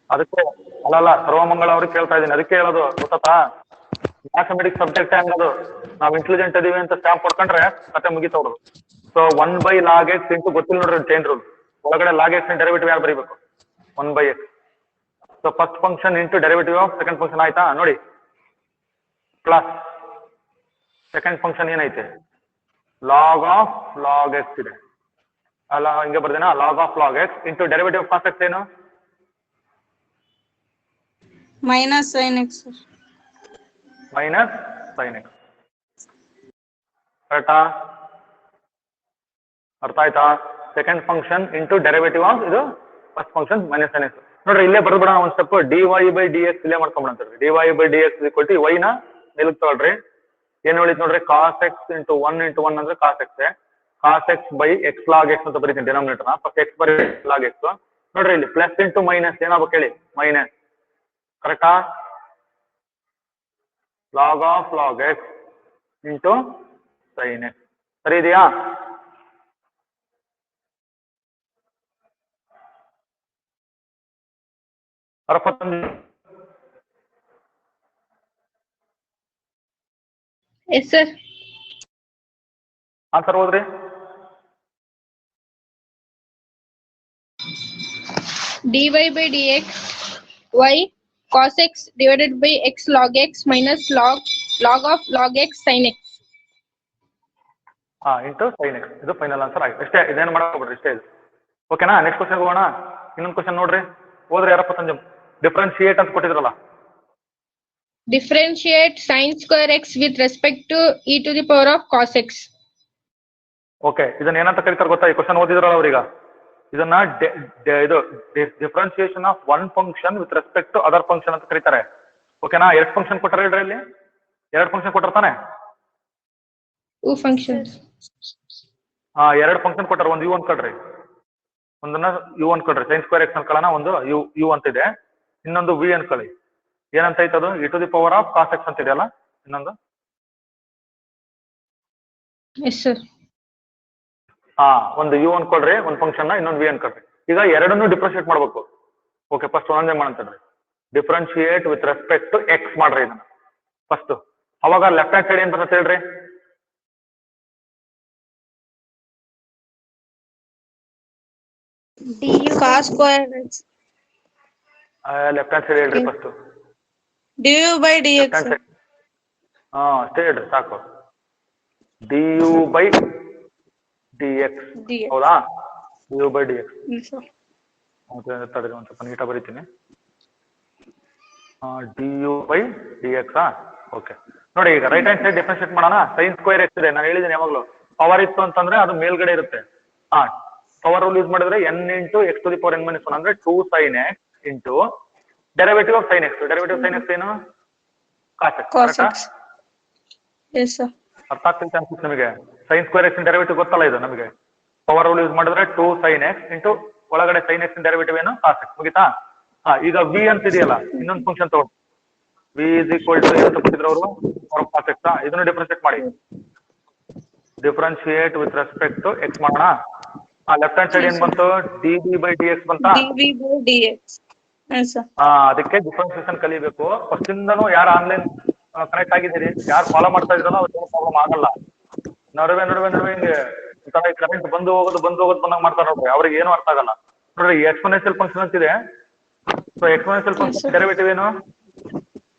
ಅದಕ್ಕೆ ಅಲ್ಲ ಸರ್ವಮಂಗಳ ಅವ್ರಿಗೆ ಕೇಳ್ತಾ ಇದ್ದೀನಿ, ಅದಕ್ಕೆ ಹೇಳೋದು. ಗೊತ್ತಾ, ಮ್ಯಾಥಮೆಟಿಕ್ಸ್ ಸಬ್ಜೆಕ್ಟ್ ಹಂಗದು. ನಾವು ಇಂಟೆಲಿಜೆಂಟ್ ಇದೀವಿ ಅಂತ ಸ್ಟ್ಯಾಂಪ್ ಕೊಡ್ಕೊಂಡ್ರೆ ಕತೆ ಮುಗಿತವ್ರು. ಸೊ 1/log x ಇಂಟು, ಗೊತ್ತಿಲ್ಲ ನೋಡ್ರಿ ಚೈನ್ ರೂಲ್, ಒಳಗಡೆ ಲಾಗ್ ಎಕ್ಸ್ ಡೆರಿವೇಟಿವ್ ಯಾರು ಬರೀಬೇಕು? 1/x. So first function into derivative of second function. ಆಯ್ತಾ? ನೋಡಿ, ಪ್ಲಸ್ ಸೆಕೆಂಡ್ ಫಂಕ್ಷನ್ ಏನೈತೆ? ಲಾಗ್ ಆಫ್ ಲಾಗ್ ಎಕ್ಸ್ ಇದೆ ಅಲ್ಲ, ಹಿಂಗೆ ಬರ್ದೇನಾ? Log of log x into derivative of cos x ಏನು? Minus sine x. Minus sine x. ಕರೆಕ್ಟಾ? ಅರ್ಥ ಆಯ್ತಾ? Second function into derivative of ಇದು first function minus sine x. ನೋಡ್ರಿ, ಇಲ್ಲೇ ಬರ್ಬಿಡೋಣ ಒಂದು step. dy by D x ಇಲ್ಲೇ ಮಾಡ್ಕೊಂಡ್ಬಿಡಂತೀವಿ. dy by D x equal to y ನ ಮೇಲಕ್ಕೆ ತಗೊಳ್ರಿ. ಏನ್ ಹೇಳಿದ್ ನೋಡ್ರಿ? ಕಾಸ್ ಎಕ್ಸ್ ಇಂಟು 1 ಇಂಟು 1 ಅಂದ್ರೆ cos x. Cos x by x log x ಅಂತ ಬರೀತೀನಿ ಡಿನಾಮಿನೇಟರ್. ಫಸ್ಟ್ ಎಕ್ಸ್ ಬರೀ ಲಾಗ್ ಎಕ್ಸ್. ನೋಡ್ರಿ, ಇಲ್ಲಿ ಪ್ಲಸ್ ಇಂಟು ಮೈನಸ್ ಏನಾಗ್ಬೇಕು ಹೇಳಿ? ಮೈನಸ್. ಕರೆಕ್ಟಾ? Log of log x into sine x. ಸರಿ ಇದೆಯಾ? Yes, sir. ಆನ್ಸರ್ ಓದ್ರಿ. dy by dx y cos x divided by x log x minus log of log x sin x. Into sin x. ಇದು final answer ಆಯ್ತು. ಇಷ್ಟೇ, ಇದೇನು ಮಾಡ್ಕೊಬಿಡ್ರಿ, ಇಷ್ಟೇ ಇದು. ಓಕೆನಾ? ನೆಕ್ಸ್ಟ್ ಕ್ವಶನ್ ಹೋಗೋಣ. ಇನ್ನೊಂದು ಕ್ವಶನ್ ನೋಡ್ರಿ, ಹೋದ್ರಿ ಯಾರಪ್ಪ ಸಂಜಮ್. ಡಿಫ್ರೆನ್ಶಿಯೇಟ್ ಅಂತ ಕೊಟ್ಟಿದ್ರಲ್ಲ. Differentiate sin square x with respect to e to the power of cos x. Okay, ಇದನ್ನ ಏನಂತ ಕರೀತಾರೆ ಗೊತ್ತಾ? ಈ ಕ್ವಶನ್ ಓದಿದ್ರಲ್ಲ ಅವ್ರೀಗ. ಇದನ್ನ ಇದು differentiation of one function with respect to other function ಅಂತ ಕರೀತಾರೆ. ಓಕೆನಾ? ಎರಡು ಫಂಕ್ಷನ್ ಕೊಟ್ಟರೆ ಹೇಳ್ರಿ, ಇಲ್ಲಿ ಎರಡು ಫಂಕ್ಷನ್ ಕೊಟ್ಟಿರ್ತಾನೆ. Two functions. ಎರಡು ಫಂಕ್ಷನ್ ಕೊಟ್ಟಾರ. ಒಂದು ಯು ಅನ್ಕೊಳ್ರಿ, ಒಂದನ್ನ ಯು ಅನ್ಕೊಳ್ರಿ, ಸೈನ್ ಸ್ಕ್ವೇರ್ ಎಕ್ಸ್ ಅನ್ಕೊಳ್ಳೋಣ. ಒಂದು ಯು ಅಂತಿದೆ, ಇನ್ನೊಂದು ವಿ ಅನ್ಕೊಳ್ಳಿ. ಏನಂತ ಐತದು? E to the power of cos x ಅಂತ ಇದೆಯಲ್ಲ ಇನ್ನೊಂದು. Yes, sir. ಒಂದು ಯು ಅನ್ಕೊಳ್ರಿ, ಒಂದು ಫಂಕ್ಷನ್, ಇನ್ನೊಂದು ವಿ ಅನ್ಕೊಳ್ರಿ. ಈಗ ಎರಡನ್ನೂ ಡಿಫ್ರೆನ್ಶಿಯೇಟ್ ಮಾಡ್ಬೇಕು. ಓಕೆ, ಫಸ್ಟ್ ಒಂದೊಂದೇ ಮಾಡಂತಡ್ರಿ. Differentiate with respect to x ಮಾಡ್ರಿ ಇದನ್ನ ಫಸ್ಟ್. ಅವಾಗ ಲೆಫ್ಟ್ ಹ್ಯಾಂಡ್ ಸೈಡ್ ಏನ್ ಬರುತ್ತೆ ಹೇಳ್ರಿ? cos square x left hand side ಹೇಳ್ರಿ first. du by dx. Left hand side ಅಷ್ಟೇ ಹೇಳ್ರಿ ಸಾಕು. D you by D x. dx. ಹೌದಾ? U by D x. Yes, sir. ತಡೆರಿ ಒಂದು ಸ್ವಲ್ಪ ನೀಟಾಗಿ ಬರೀತೀನಿ. ಡಿ ಯು ಬೈ ಡಿ ಎಕ್ಸ್. ಓಕೆ, ನೋಡಿ ಈಗ ರೈಟ್ ಹ್ಯಾಂಡ್ ಸೈಡ್ ಡಿಫ್ರೆನ್ಶಿಯೇಟ್ ಮಾಡೋಣ. ಸೈನ್ ಸ್ಕ್ವೇರ್ ಎಕ್ಸ್ ಇದೆ, ನಾನು ಹೇಳಿದ್ದೀನಿ ಯಾವಾಗಲೂ. ಪವರ್ ಇತ್ತು ಅಂತಂದ್ರೆ ಅದು ಮೇಲ್ಗಡೆ ಇರುತ್ತೆ. ಪವರ್ ರೂಲ್ ಯೂಸ್ ಮಾಡಿದ್ರೆ n into x to the power n minus one ಅಂದ್ರೆ 2 sin x into derivative of sin x. Derivative sin x ಏನು? Cos x. Cos x. Yes, sir. ಅರ್ಥ ಆಗ್ತೈತೆ ಅನ್ಸುತ್ತೆ ನಿಮಗೆ? ಸೈನ್ ಸ್ಕ್ವೇರ್ ಎಕ್ಸ್ ಡೆರಿವೇಟಿವ್ ಗೊತ್ತಲ್ಲ ಇದು ನಮಗೆ. ಪವರ್ ರೂಲ್ ಯೂಸ್ ಮಾಡಿದ್ರೆ 2 sin x ಇಂಟು ಒಳಗಡೆ sin x ಡೆರಿವೇಟಿವ್ ಏನು? Cos x. ಮುಗಿತಾ? ಈಗ ವಿ ಅಂತ ಇದೆಯಲ್ಲ, ಇನ್ನೊಂದು ಫಂಕ್ಷನ್ ತಗೊಂಡು ವಿ ಇಸ್ ಈಕ್ವಲ್ ಟು ಏನು ಕೊಟ್ಟಿದ್ರು ಅವರು? Cos x. ಇದನ್ನು ಡಿಫ್ರೆನ್ಶಿಯೇಟ್ ಮಾಡಿ. Differentiate with respect to x ಮಾಡೋಣ. ಲೆಫ್ಟ್ ಹ್ಯಾಂಡ್ ಸೈಡ್ ಏನ್ ಬಂತು? D b by D x ಬಂತ. dv by dx. Yes, sir. ಅದಕ್ಕೆ ಡಿಫ್ರೆನ್ಸಿಯೇಷನ್ ಕಲಿಬೇಕು. ಫಸ್ಟ್ ಇಂದನೂ ಯಾರು ಆನ್ಲೈನ್ ಕನೆಕ್ಟ್ ಆಗಿದ್ದೀರಿ, ಯಾರು ಫಾಲೋ ಮಾಡ್ತಾ ಇದ್ರಲ್ಲ ಅವ್ರಿಗೆ ಪ್ರಾಬ್ಲಮ್ ಆಗಲ್ಲ. ನಡುವೆ ನಡುವೆ ನಡುವೆ ಹಿಂಗೆ ಈ ತರ ಕರೆಂಟ್ ಬಂದು ಹೋಗೋದು ಬಂದಂಗ್ ಮಾಡ್ತಾರೆ ನೋಡ್ರಿ, ಅವ್ರಿಗೆ ಏನು ಅರ್ಥ ಆಗಲ್ಲ. ನೋಡ್ರಿ, ಎಕ್ಸ್ಪೋನೆನ್ಷಿಯಲ್ ಫಂಕ್ಷನ್ ಅಂತಿದೆ. ಸೊ ಎಕ್ಸ್ಪೋನೆನ್ಷಿಯಲ್ ಫಂಕ್ಷನ್ ಡೆರಿವೇಟಿವ್ ಏನು?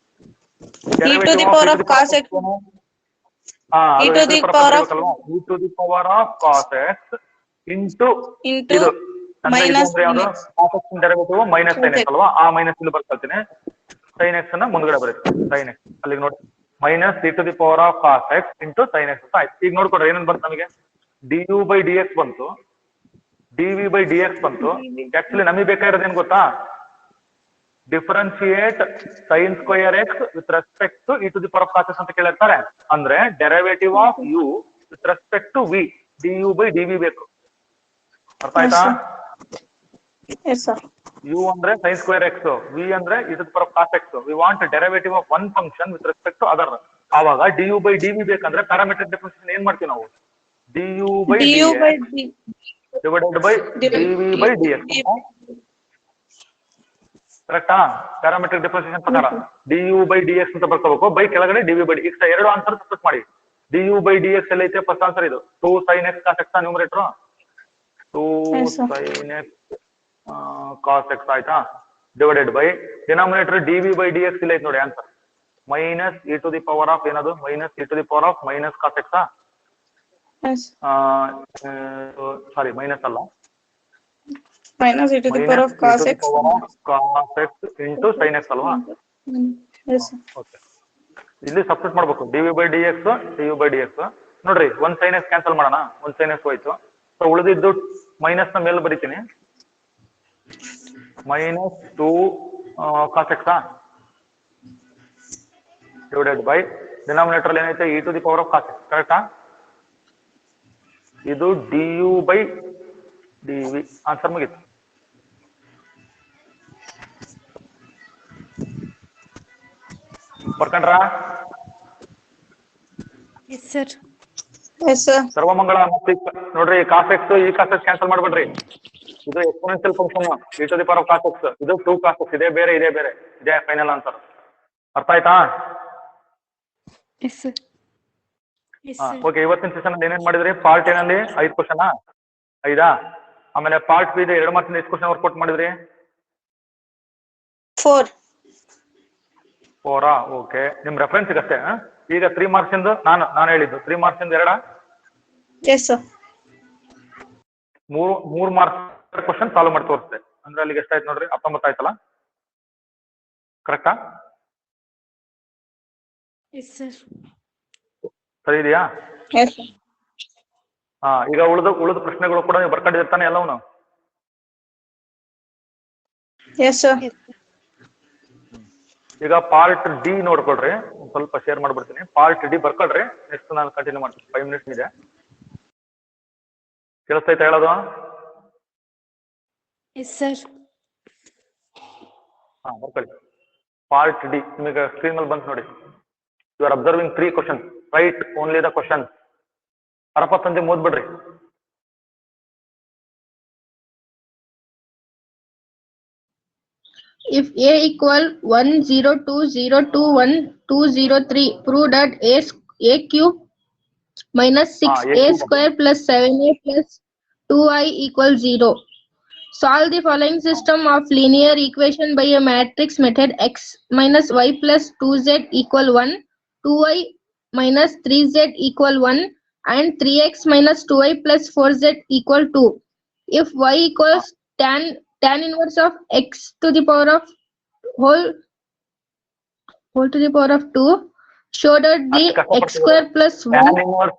e to the power of cos x. e to the power of e to the power of cos x into into minus derivative minus sine x ಅಲ್ವಾ? ಆ minus ಇಲ್ಲಿ ಬರ್ಕೊಳ್ತೀನಿ. Sine x ಅನ್ನ ಮುಂದ್ಗಡೆ ಬರುತ್ತೆ. Sine x ಅಲ್ಲಿಗೆ ನೋಡಿ, minus e to the power of cos x into sin x ಅಂತ ಆಯ್ತು. ಈಗ ನೋಡ್ಕೊಡ್ರಿ ಏನೇನು ಬಂತು ನಮಗೆ? D you by D x ಬಂತು, d v by D x ಬಂತು. ಆಕ್ಚುಲಿ ನಮಗೆ ಬೇಕಾಗಿರೋದು ಏನ್ ಗೊತ್ತಾ? Differentiate sine square x with respect to e to the power of cos x ಅಂತ ಕೇಳಿರ್ತಾರೆ. ಅಂದ್ರೆ derivative of u with respect to v, d you by d v ಬೇಕು. ಅರ್ಥ ಆಯ್ತಾ? Yes, sir. ಯು ಅಂದ್ರೆ ಸೈನ್ ಸ್ಕ್ವೇರ್ ಎಕ್ಸ್, ವಿ ಅಂದ್ರೆ e to the power of cos x. We want derivative of one function with respect to other. ಆವಾಗ d you by d v ಬೇಕಂದ್ರೆ parametric difference ಏನ್ ಮಾಡ್ತೀವಿ ನಾವು? D you by d du by d. Divided by d v by D x. ಕರೆಕ್ಟಾ? Parametric differentiation ಪ್ರಕಾರ d you by D x ಅಂತ ಬರ್ಕೋಬೇಕು. By ಕೆಳಗಡೆ d v by D x. ಎರಡು ಆನ್ಸರ್ ಸಬ್ಸ್ಟಿಟ್ಯೂಟ್ ಮಾಡಿ. D you by D x ಎಲ್ಲ ಐತೆ? First answer ಇದು 2 sin x cos x numerator 2 sin x cos x ಆಯ್ತಾ? Divided by denominator d v by D x ಇಲ್ಲ ಐತೆ ನೋಡಿ answer. Minus e to the power of ಏನದು? Minus e to the power of minus cos x. Yes. Sorry, minus ಅಲ್ಲ, Minus e to the power of cos x. Cos x into sine x ಅಲ್ವಾ? Yes, sir. ಓಕೆ, ಇಲ್ಲಿ substitute ಮಾಡ್ಬೇಕು. D v by D x, d you by D x. ನೋಡ್ರಿ, ಒಂದ್ sine x cancel ಮಾಡೋಣ. ಒಂದ್ sine x ಹೋಯ್ತು. So ಉಳಿದಿದ್ದು ಮೈನಸ್ ನ ಮೇಲೆ ಬರೀತೀನಿ. Minus 2 cos x divided by denominator ಏನೈತೆ? E to the power of cos x. ಕರೆಕ್ಟಾ? ಇದು d you by d v. Answer ಮುಗಿತು. ಬರ್ಕೊಂಡ್ರಾ? Yes, sir. Yes, sir. Sarvamangala. ನೋಡ್ರಿ, ಕಾಸ್ ಎಕ್ಸ್ ಈ ಕಾಸ್ ಎಕ್ಸ್ ಕ್ಯಾನ್ಸಲ್ ಮಾಡ್ಬೇಡ್ರಿ. ಇದು exponential function e to the power of cos x. ಇದು 2 cos X. ಇದೇ ಬೇರೆ, ಇದೇ ಬೇರೆ. ಇದೇ ಫೈನಲ್ ಆನ್ಸರ್. ಅರ್ಥ ಆಯ್ತಾ? Yes, sir. Yes, ಹಾ sir. ಓಕೆ. ಇವತ್ತಿನ ಸೆಷನ್ ಏನೇನ್ ಮಾಡಿದ್ರಿ? ಪಾರ್ಟ್ ಏನಲ್ಲಿ 5 ಕ್ವಶನಾ? 5 ಆಮೇಲೆ ಪಾರ್ಟ್ ಬಿ 2 ಮಾರ್ಕ್ಸಿಂದ ಎಷ್ಟು ಕ್ವಶನ್ ವರ್ಕೌಟ್ ಮಾಡಿದ್ರಿ? 4. 4 ಓಕೆ. ನಿಮ್ ರೆಫರೆನ್ಸ್ ಅಷ್ಟೇ. ಈಗ 3 ಮಾರ್ಕ್ಸ್ ಇಂದ ನಾನು ಹೇಳಿದ್ದು 3 ಮಾರ್ಕ್ಸ್ ಇಂದ 2 Yes, sir. 3 marks question solve ಮಾಡಿ ತೋರಿಸ್ತೆ. ಅಂದ್ರೆ ಅಲ್ಲಿಗೆ ಎಷ್ಟಾಯ್ತು ನೋಡ್ರಿ? 19 ಆಯ್ತಲ್ಲ, ಕರೆಕ್ಟಾ? Yes, sir. ಸರಿ ಇದೆಯಾ? Yes, sir. ಈಗ ಉಳಿದ ಪ್ರಶ್ನೆಗಳು ಕೂಡ ನೀವು ಬರ್ಕೊಂಡಿರ್ತಾನೆ ಎಲ್ಲವೂ. Yes, sir. ಈಗ ಪಾರ್ಟ್ ಡಿ ನೋಡ್ಕೊಳ್ರಿ, ಒಂದ್ ಸ್ವಲ್ಪ ಶೇರ್ ಮಾಡ್ಬಿಡ್ತೀನಿ. ಪಾರ್ಟ್ ಡಿ ಬರ್ಕೊಳ್ರಿ, ನೆಕ್ಸ್ಟ್ ನಾನು ಕಂಟಿನ್ಯೂ ಮಾಡ್ತೀನಿ. 5 ಮಿನಿಟ್ಸ್ ಇದೆ. ಕೇಳಿಸ್ತೈತೆ ಹೇಳೋದು? Yes, sir. ಬರ್ಕೊಳ್ಳಿ. ಪಾರ್ಟ್ ಡಿ ನಿಮಗೆ ಸ್ಕ್ರೀನ್ ಅಲ್ಲಿ ಬಂತು ನೋಡಿ. You are observing 3 question. Write only the question. ಅರಪತ್ತಂತೆ ಓದ್ಬಿಡ್ರಿ. If A equal 1 0 2 0 2 1 2 0 3, prove that A cube minus 6A square plus 7A plus 2I equals 0. Solve the following system of linear equation by a matrix method: x minus y plus 2z equal 1, 2y minus 3z equal 1, and 3x minus 2y plus 4z equal 2. If y equals tan inverse of x to the power of whole to the power of 2, show that the x square plus 1 tan inverse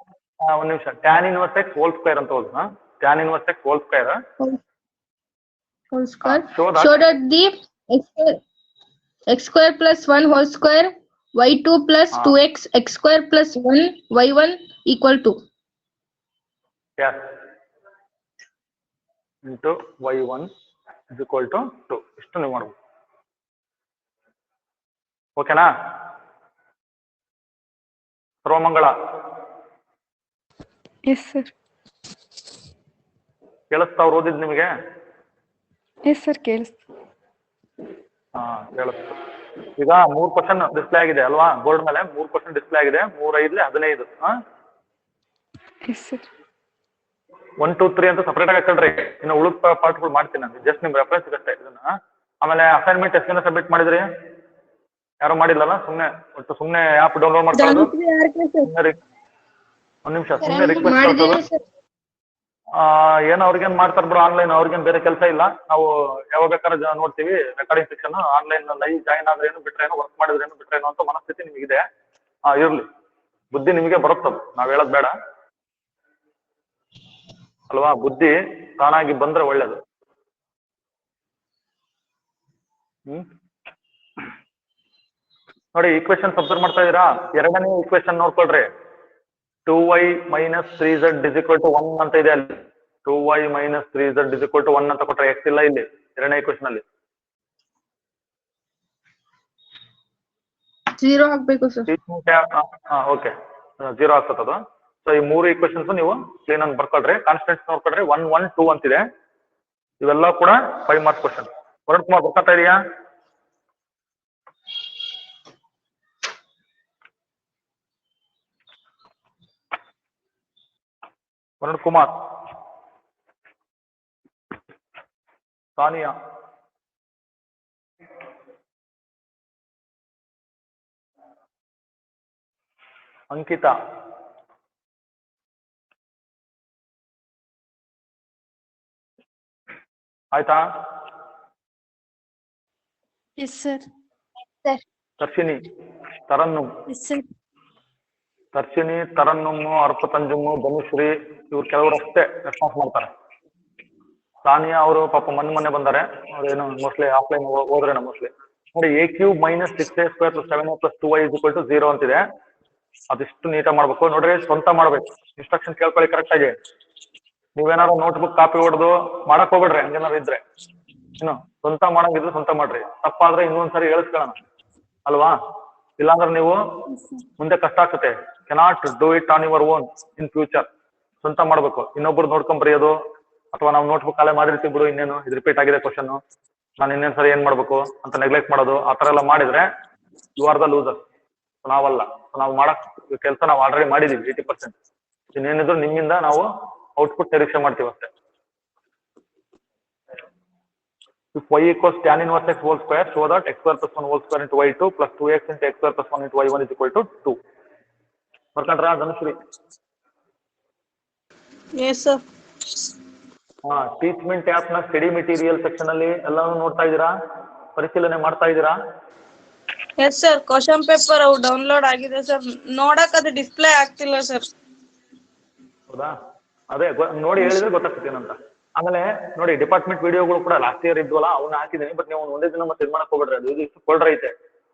ಒಂದ್ ನಿಮಿಷ. Tan inverse X whole square ಅಂತ ಓದು. Tan inverse X whole square whole square. show Show that that the x square plus 1 whole square, y2 plus 2x x square plus 1 y1 equal to. yes into y1 is equal to 2. ಇಷ್ಟು ನೀವು ಮಾಡ್ಬೋದು. ಓಕೆನಾ? Sarvamangala. Yes sir. ಕೇಳಿಸ್ತಾ ಅವ್ರು ಓದಿದ್ ನಿಮಗೆ? Yes sir ಕೇಳಿಸ್ತು. ಕೇಳಿಸ್ತು. ಈಗ 3 ಕ್ವಶನ್ ಡಿಸ್ಪ್ಲೇ ಆಗಿದೆ ಅಲ್ವಾ? ಬೋರ್ಡ್ ಮೇಲೆ 3 ಕ್ವಶನ್ ಡಿಸ್ಪ್ಲೇ ಆಗಿದೆ. 3 5 15. Yes sir. 1 2 3 ಅಂತ ಸಪರೇಟ್ ಆಗಿ ಹಾಕೊಳ್ರಿ. ಇನ್ನು ಉಳಿದ ಪಾರ್ಟ್ಗಳು ಮಾಡ್ತೀನಿ ನಾನು. ಜಸ್ಟ್ ನಿಮ್ ರೆಫರೆನ್ಸ್ ಅಷ್ಟೇ ಇದನ್ನ. ಆಮೇಲೆ ಅಸೈನ್ಮೆಂಟ್ ಎಷ್ಟು ಜನ ಸಬ್ಮಿಟ್ ಮಾಡಿದ್ರಿ? ಯಾರು ಮಾಡಿಲ್ಲಲ್ಲ? ಸುಮ್ನೆ ಆ್ಯಪ್ ಡೌನ್ಲೋಡ್ ಮಾಡ್ಕೊಳ್ಳೋದು. ಒಂದ್ ನಿಮಿಷ ಸುಮ್ಮನೆ ರಿಕ್ವೆಸ್ಟ್ ಮಾಡ್ಕೊಳ್ಳೋದು. ಏನೋ ಅವ್ರಿಗೇನ್ ಮಾಡ್ತಾರ ಬಿಡು ಆನ್ಲೈನ್. ಅವ್ರಿಗೇನ್ ಬೇರೆ ಕೆಲಸ ಇಲ್ಲ. ನಾವು ಯಾವಾಗ ಬೇಕಾದ್ರೆ ನೋಡ್ತೀವಿ recording section. Online live join ಆದ್ರೇನು ಬಿಟ್ರೇನು, ವರ್ಕ್ ಮಾಡಿದ್ರೇನು ಬಿಟ್ರೇನು ಅಂತ ಮನಸ್ಥಿತಿ ನಿಮಗಿದೆ. ಇರ್ಲಿ, ಬುದ್ಧಿ ನಿಮಗೆ ಬರುತ್ತದು, ನಾವ್ ಹೇಳೋದ್ ಬೇಡ ಅಲ್ವಾ? ಬುದ್ಧಿ ತಾನಾಗಿ ಬಂದ್ರೆ ಒಳ್ಳೇದು. ನೋಡಿ, ಈಕ್ವೇಶನ್ ಅಬ್ಸರ್ವ್ ಮಾಡ್ತಾ ಇದೀರಾ? ಎರಡನೇ equation ನೋಡ್ಕೊಳ್ರಿ. 2y minus 3z is equal to 1 ಅಂತ ಇದೆ ಅಲ್ಲಿ. 2y minus 3z is equal to 1 ಅಂತ ಕೊಟ್ರೆ x ಇಲ್ಲ ಇಲ್ಲಿ ಎರಡನೇ ಈಕ್ವೇಶನ್ ಅಲ್ಲಿ. 0 ಹಾಕ್ಬೇಕು ಸರ್. ಓಕೆ, 0 ಆಗ್ತದದು. ಸೊ ಈ 3 ಈಕ್ವೇಶನ್ಸ್ ನೀವು ಕ್ಲೀನ್ ಆಗಿ ಬರ್ಕೊಳ್ರಿ. ಕಾನ್ಸ್ಟೆಂಟ್ಸ್ ನೋಡ್ಕೊಳ್ರಿ. 1 1 2 ಅಂತಿದೆ. ಇವೆಲ್ಲ ಕೂಡ 5 ಮಾರ್ಕ್ಸ್ ಕ್ವಶನ್. ವರುಣ್ ಕುಮಾರ್ ಬರ್ಕೊತಾ ಇದೆಯಾ? ವರುಣ್ ಕುಮಾರ್, ಸಾನಿಯಾ, ಅಂಕಿತಾ, ಆಯ್ತಾ? Yes, sir. Darshini, Tarannum, Yes, sir. Darshini, ತರನ್ನುಮ್ಮು, ಅರ್ಪತಂಜುಮ್ಮು, Dhanushree ಇವ್ರು ಕೆಲವರು ಅಷ್ಟೇ ರೆಸ್ಪಾನ್ಸ್ ಮಾಡ್ತಾರೆ. ಸಾನಿಯಾ ಅವರು ಪಾಪ ಮೊನ್ನೆ ಬಂದಾರೆ. ಅವ್ರೇನು ಮೋಸ್ಟ್ಲಿ ಆಫ್ಲೈನ್ ಹೋದ್ರೇನೋ ಮೋಸ್ಟ್ಲಿ. ನೋಡಿ, a cube minus 6a square plus 7a plus 2y is equal to 0 ಅಂತಿದೆ. ಅದಿಷ್ಟು ನೀಟಾಗಿ ಮಾಡ್ಬೇಕು. ನೋಡ್ರಿ, ಸ್ವಂತ ಮಾಡ್ಬೇಕು. ಇನ್ಸ್ಟ್ರಕ್ಷನ್ ಕೇಳ್ಕೊಳ್ಳಿ ಕರೆಕ್ಟ್ ಆಗಿ. ನೀವೇನಾದ್ರು ನೋಟ್ಬುಕ್ ಕಾಪಿ ಹೊಡೆದು ಮಾಡಕ್ ಹೋಗ್ಬೇಡ್ರಿ. ಹಂಗೇನಾದ್ರು ಇದ್ರೆ ಏನು ಸ್ವಂತ ಮಾಡಂಗಿದ್ರೆ ಸ್ವಂತ ಮಾಡ್ರಿ. ತಪ್ಪಾದ್ರೆ ಇನ್ನೊಂದ್ಸರಿ ಹೇಳಿಸ್ಕೊಳ್ಳೋಣ ಅಲ್ವಾ? ಇಲ್ಲಾಂದ್ರೆ ನೀವು ಮುಂದೆ ಕಷ್ಟ ಆಗ್ತದೆ. Cannot do it on your own in future. ಸ್ವಂತ ಮಾಡ್ಬೇಕು. ಇನ್ನೊಬ್ರು ನೋಡ್ಕೊಂಡ್ ಬರೆಯೋದು, ಅಥವಾ ನಾವು ನೋಟ್ಬುಕ್ ಕಾಲೇ ಮಾಡಿರ್ತೀವಿ ಬಿಡು, ಇನ್ನೇನು ಇದು ರಿಪೀಟ್ ಆಗಿದೆ ಕ್ವಶನ್, ನಾನು ಇನ್ನೇನ್ ಸರಿ ಏನ್ ಮಾಡ್ಬೇಕು ಅಂತ ನೆಗ್ಲೆಕ್ಟ್ ಮಾಡೋದು, ಆ ತರ ಎಲ್ಲ ಮಾಡಿದ್ರೆ ಯು ಆರ್ ದ ಲೂಸರ್. ನಾವಲ್ಲ. ನಾವು ಮಾಡಕ್ ಕೆಲಸ ನಾವು ಆಲ್ರೆಡಿ ಮಾಡಿದೀವಿ 80%. ಇನ್ನೇನಿದ್ರು ನಿಮ್ಮಿಂದ ನಾವು ಔಟ್ಪುಟ್ ನಿರೀಕ್ಷೆ ಮಾಡ್ತೀವಿ ಅಷ್ಟೇ. If y equals tan inverse x whole square, show that x square plus 1 whole square into y2 plus 2x into x square plus 1 into y1 is equal to 2. ಬರ್ಕೊಂಡ್ರಾ Dhanushree? Yes, sir. Teachmint app ನ study material section ಅಲ್ಲಿ ಎಲ್ಲಾನು ನೋಡ್ತಾ ಇದ್ದೀರಾ? ಪರಿಶೀಲನೆ ಮಾಡ್ತಾ ಇದ್ದೀರಾ? Yes, sir. Question paper download ಆಗಿದೆ ಸರ್. ನೋಡಕ್ ಅದು ಡಿಸ್ಪ್ಲೇ ಆಗ್ತಿಲ್ಲ ಸರ್. ಹೌದಾ? ಅದೇ ನೋಡಿ ಹೇಳಿದ್ರೆ ಗೊತ್ತಾಗ್ತದೆ ಏನಂತ. ಆಮೇಲೆ ನೋಡಿ ಡಿಪಾರ್ಟ್ಮೆಂಟ್ ವಿಡಿಯೋಗಳು ಕೂಡ ಲಾಸ್ಟ್ ಇಯರ್ ಇದ್ವಲ್ಲ ಅವನ್ನ ಹಾಕಿದ್ದೀನಿ. ಬಟ್ ನೀವು ಒಂದೇ ದಿನ ಮತ್ತೆ ಇದು ಮಾಡಕ್ ಹೋಗ್ಬೇಡ್ರಿ. ಅದು ಇದು ಫೋಲ್ಡರ್ ಐತೆ,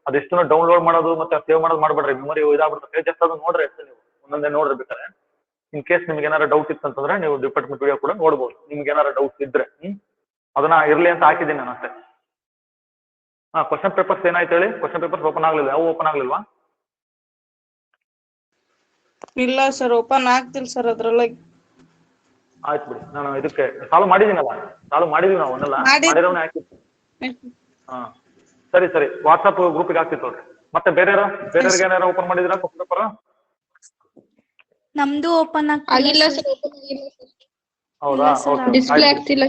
ಅದೆಷ್ಟು ಡೌನ್ಲೋಡ್ ಮಾಡೋದು ಮತ್ತೆ ಸೇವ್ ಮಾಡೋದು ಮಾಡ್ಬೇಡ್ರಿ. ಮೆಮೊರಿ ಇದಾಗ್ಬಿಡುತ್ತೆ. ಜಸ್ಟ್ ಅದು ನೋಡ್ರಿ ಅಷ್ಟೇ, ನೀವು ಒಂದೊಂದೇ ನೋಡ್ರಿ ಬೇಕಾದ್ರೆ. ಇನ್ ಕೇಸ್ ನಿಮ್ಗೆ ಏನಾರ ಡೌಟ್ ಇತ್ತಂತಂದ್ರೆ ನೀವು ಡಿಪಾರ್ಟ್ಮೆಂಟ್ ವಿಡಿಯೋ ಕೂಡ ನೋಡ್ಬೋದು. ನಿಮ್ಗೆ ಏನಾರ ಡೌಟ್ ಇದ್ರೆ ಅದನ್ನ ಇರ್ಲಿ ಅಂತ ಹಾಕಿದ್ದೀನಿ ನಾನು ಅಷ್ಟೇ. ಕ್ವಶನ್ ಪೇಪರ್ಸ್ ಏನಾಯ್ತು ಹೇಳಿ? ಕ್ವಶನ್ ಪೇಪರ್ಸ್ ಓಪನ್ ಆಗ್ಲಿಲ್ಲ. ಯಾವ ಓಪನ್ ಆಗ್ಲಿಲ್ವಾ? ಇಲ್ಲ ಸರ್, ಓಪನ್ ಆಗ್ತಿಲ್ಲ ಸರ್ ಅದ್ರೊಳಗೆ. ಆಯ್ತು ಬಿಡಿ, ನಾನು ಇದಕ್ಕೆ ಸಾಲ್ವ್ ಮಾಡಿದೀನಲ್ಲ, ಸಾಲ್ವ್ ಮಾಡಿದೀವಿ ನಾವು ಒಂದಲ್ಲ ಮಾಡಿರೋನೇ ಹಾಕಿತ್ತು. ಸರಿ ಸರಿ, ವಾಟ್ಸ್ಆಪ್ ಗ್ರೂಪಿಗೆ ಹಾಕ್ತಿತ್ತು ನೋಡ್ರಿ. ಮತ್ತೆ ಬೇರೆಯವ್ರಿಗೆ ಏನಾರ ಓಪನ್ ಮಾಡಿದಿರಾ ಕ್ವಶನ್ ಪೇಪರ್? ನಮ್ದು ಓಪನ್ ಆಗಿಲ್ಲ ಆಗ್ತಿಲ್ಲ ಸರ್. ಹೌದಾ? ಡಿಸ್ಪ್ಲೇ ಆಗ್ತಿಲ್ಲ.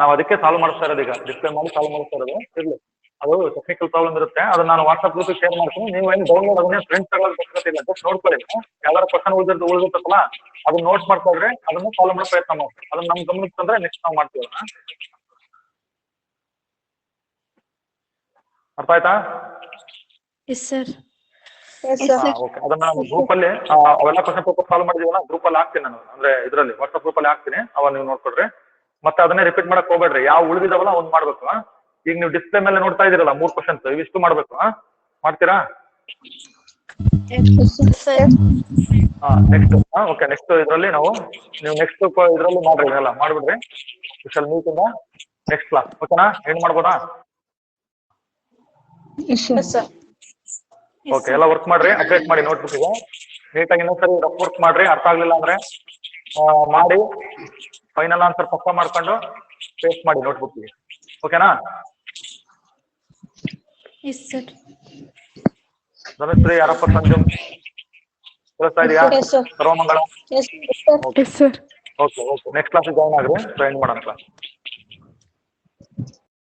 ನಾವು ಅದಕ್ಕೆ ಸಾಲ್ವ್ ಮಾಡಿಸ್ತಾ ಇರೋದು ಈಗ. ಡಿಸ್ಪ್ಲೇ ಮಾಡಿ ಸಾಲ್ವ್ ಮಾಡಿಸ್ತಾ ಇರೋದು. ಇರ್ಲಿ, ಅದು ಟೆಕ್ನಿಕಲ್ ಪ್ರಾಬ್ಲಮ್ ಇರುತ್ತೆ. ಅದನ್ನ ನಾನು ವಾಟ್ಸ್ಆಪ್ ಗ್ರೂಪಿಗೆ ಶೇರ್ ಮಾಡ್ತೀನಿ. ನೀವು ಏನು ಡೌನ್ಲೋಡ್ ಅದನ್ನೇ ಪ್ರಿಂಟ್ ತಗೊಳ್ಳೋದು ಇಲ್ಲ, ಜಸ್ಟ್ ನೋಡ್ಕೊಳ್ಳಿ. ಯಾವ್ದಾರ ಕ್ವಶನ್ ಉಳಿದಿರ್ತಲ್ಲ ಅದನ್ನ ನೋಟ್ ಮಾಡ್ಕೊಂಡ್ರೆ ಅದನ್ನ ಸಾಲ್ವ್ ಮಾಡೋ ಪ್ರಯತ್ನ ಮಾಡ್ತೀವಿ. ಅದನ್ನ ನಮ್ ಗಮನಕ್ಕೆ ತಂದ್ರೆ ನೆಕ್ಸ್ಟ್ ನಾವು ಮಾಡ್ತೀವಿ. ಅರ್ಥ ಆಯ್ತಾ? Yes sir. ಓಕೆ, ಅದನ್ನ ನಾನು ಗ್ರೂಪ್ ಅಲ್ಲಿ ಅವೆಲ್ಲ ಕ್ವಶನ್ ಪೇಪರ್ ಸಾಲ್ವ್ ಮಾಡಿದೀವಲ್ಲ ಗ್ರೂಪ್ ಅಲ್ಲಿ ಹಾಕ್ತೀನಿ ನಾನು. ಅಂದ್ರೆ ಇದರಲ್ಲಿ ವಾಟ್ಸ್ಆಪ್ ಗ್ರೂಪ್ ಅಲ್ಲಿ ಹಾಕ್ತೀನಿ. ಅವಾಗ ನೀವು ನೋಡ್ಕೊಡ್ರಿ. ಮತ್ತೆ ಅದನ್ನೇ ರಿಪೀಟ್ ಮಾಡಕ್ ಹೋಗ್ಬೇಡ್ರಿ. ಯಾವ ಉಳಿದಿದಾವಲ್ಲ ಅವ್ನು ಮಾಡ್ಬೇಕು. ಈಗ ನೀವು ಡಿಸ್ಪ್ಲೇ ಮೇಲೆ ನೋಡ್ತಾ ಇದೀರಲ್ಲ 3 ಕ್ವಶನ್ಸ್, ಇವಿಷ್ಟು ಮಾಡ್ಬೇಕು. ಮಾಡ್ತೀರಾ? ನೆಕ್ಸ್ಟ್ ಓಕೆ, ನೆಕ್ಸ್ಟ್ ಇದರಲ್ಲಿ ನೀವು ನೆಕ್ಸ್ಟ್ ಇದರಲ್ಲಿ ಮಾಡ್ರಿ. ಎಲ್ಲ ಮಾಡ್ಬಿಡ್ರಿ. ವಿಶಾಲ್ ಮೀಟ್ ಇಂದ ನೆಕ್ಸ್ಟ್ ಕ್ಲಾಸ್. ಓಕೆನಾ? ಏನ್ ಮಾಡ್ಬೋದಾ? ಓಕೆ, ಎಲ್ಲ ವರ್ಕ್ ಮಾಡ್ರಿ. ಅಪ್ಡೇಟ್ ಮಾಡಿ ನೋಟ್ಬುಕ್ಕಿಗೆ ನೀಟಾಗಿ. ಇನ್ನೊಂದ್ಸರಿ ರಫ್ ವರ್ಕ್ ಮಾಡ್ರಿ. ಅರ್ಥ ಆಗ್ಲಿಲ್ಲ ಅಂದ್ರೆ ಮಾಡಿ ಫೈನಲ್ ಆನ್ಸರ್ ಪಕ್ಕ ಮಾಡ್ಕೊಂಡು ಪೇಸ್ಟ್ ಮಾಡಿ ನೋಟ್ಬುಕ್ಕಿಗೆ. ಓಕೆನಾ? Yes sir. ಧನುಶ್ರೀ, ಯಾರಪ್ಪ, ಸಂಜು ಕೇಳಿಸ್ತಾ ಇದೆಯಾ? Sarvamangala. Yes sir. Okay okay, next class join ಆಗ್ರಿ. ಜಾಯಿನ್ ಮಾಡೋಣ ಕ್ಲಾಸ್.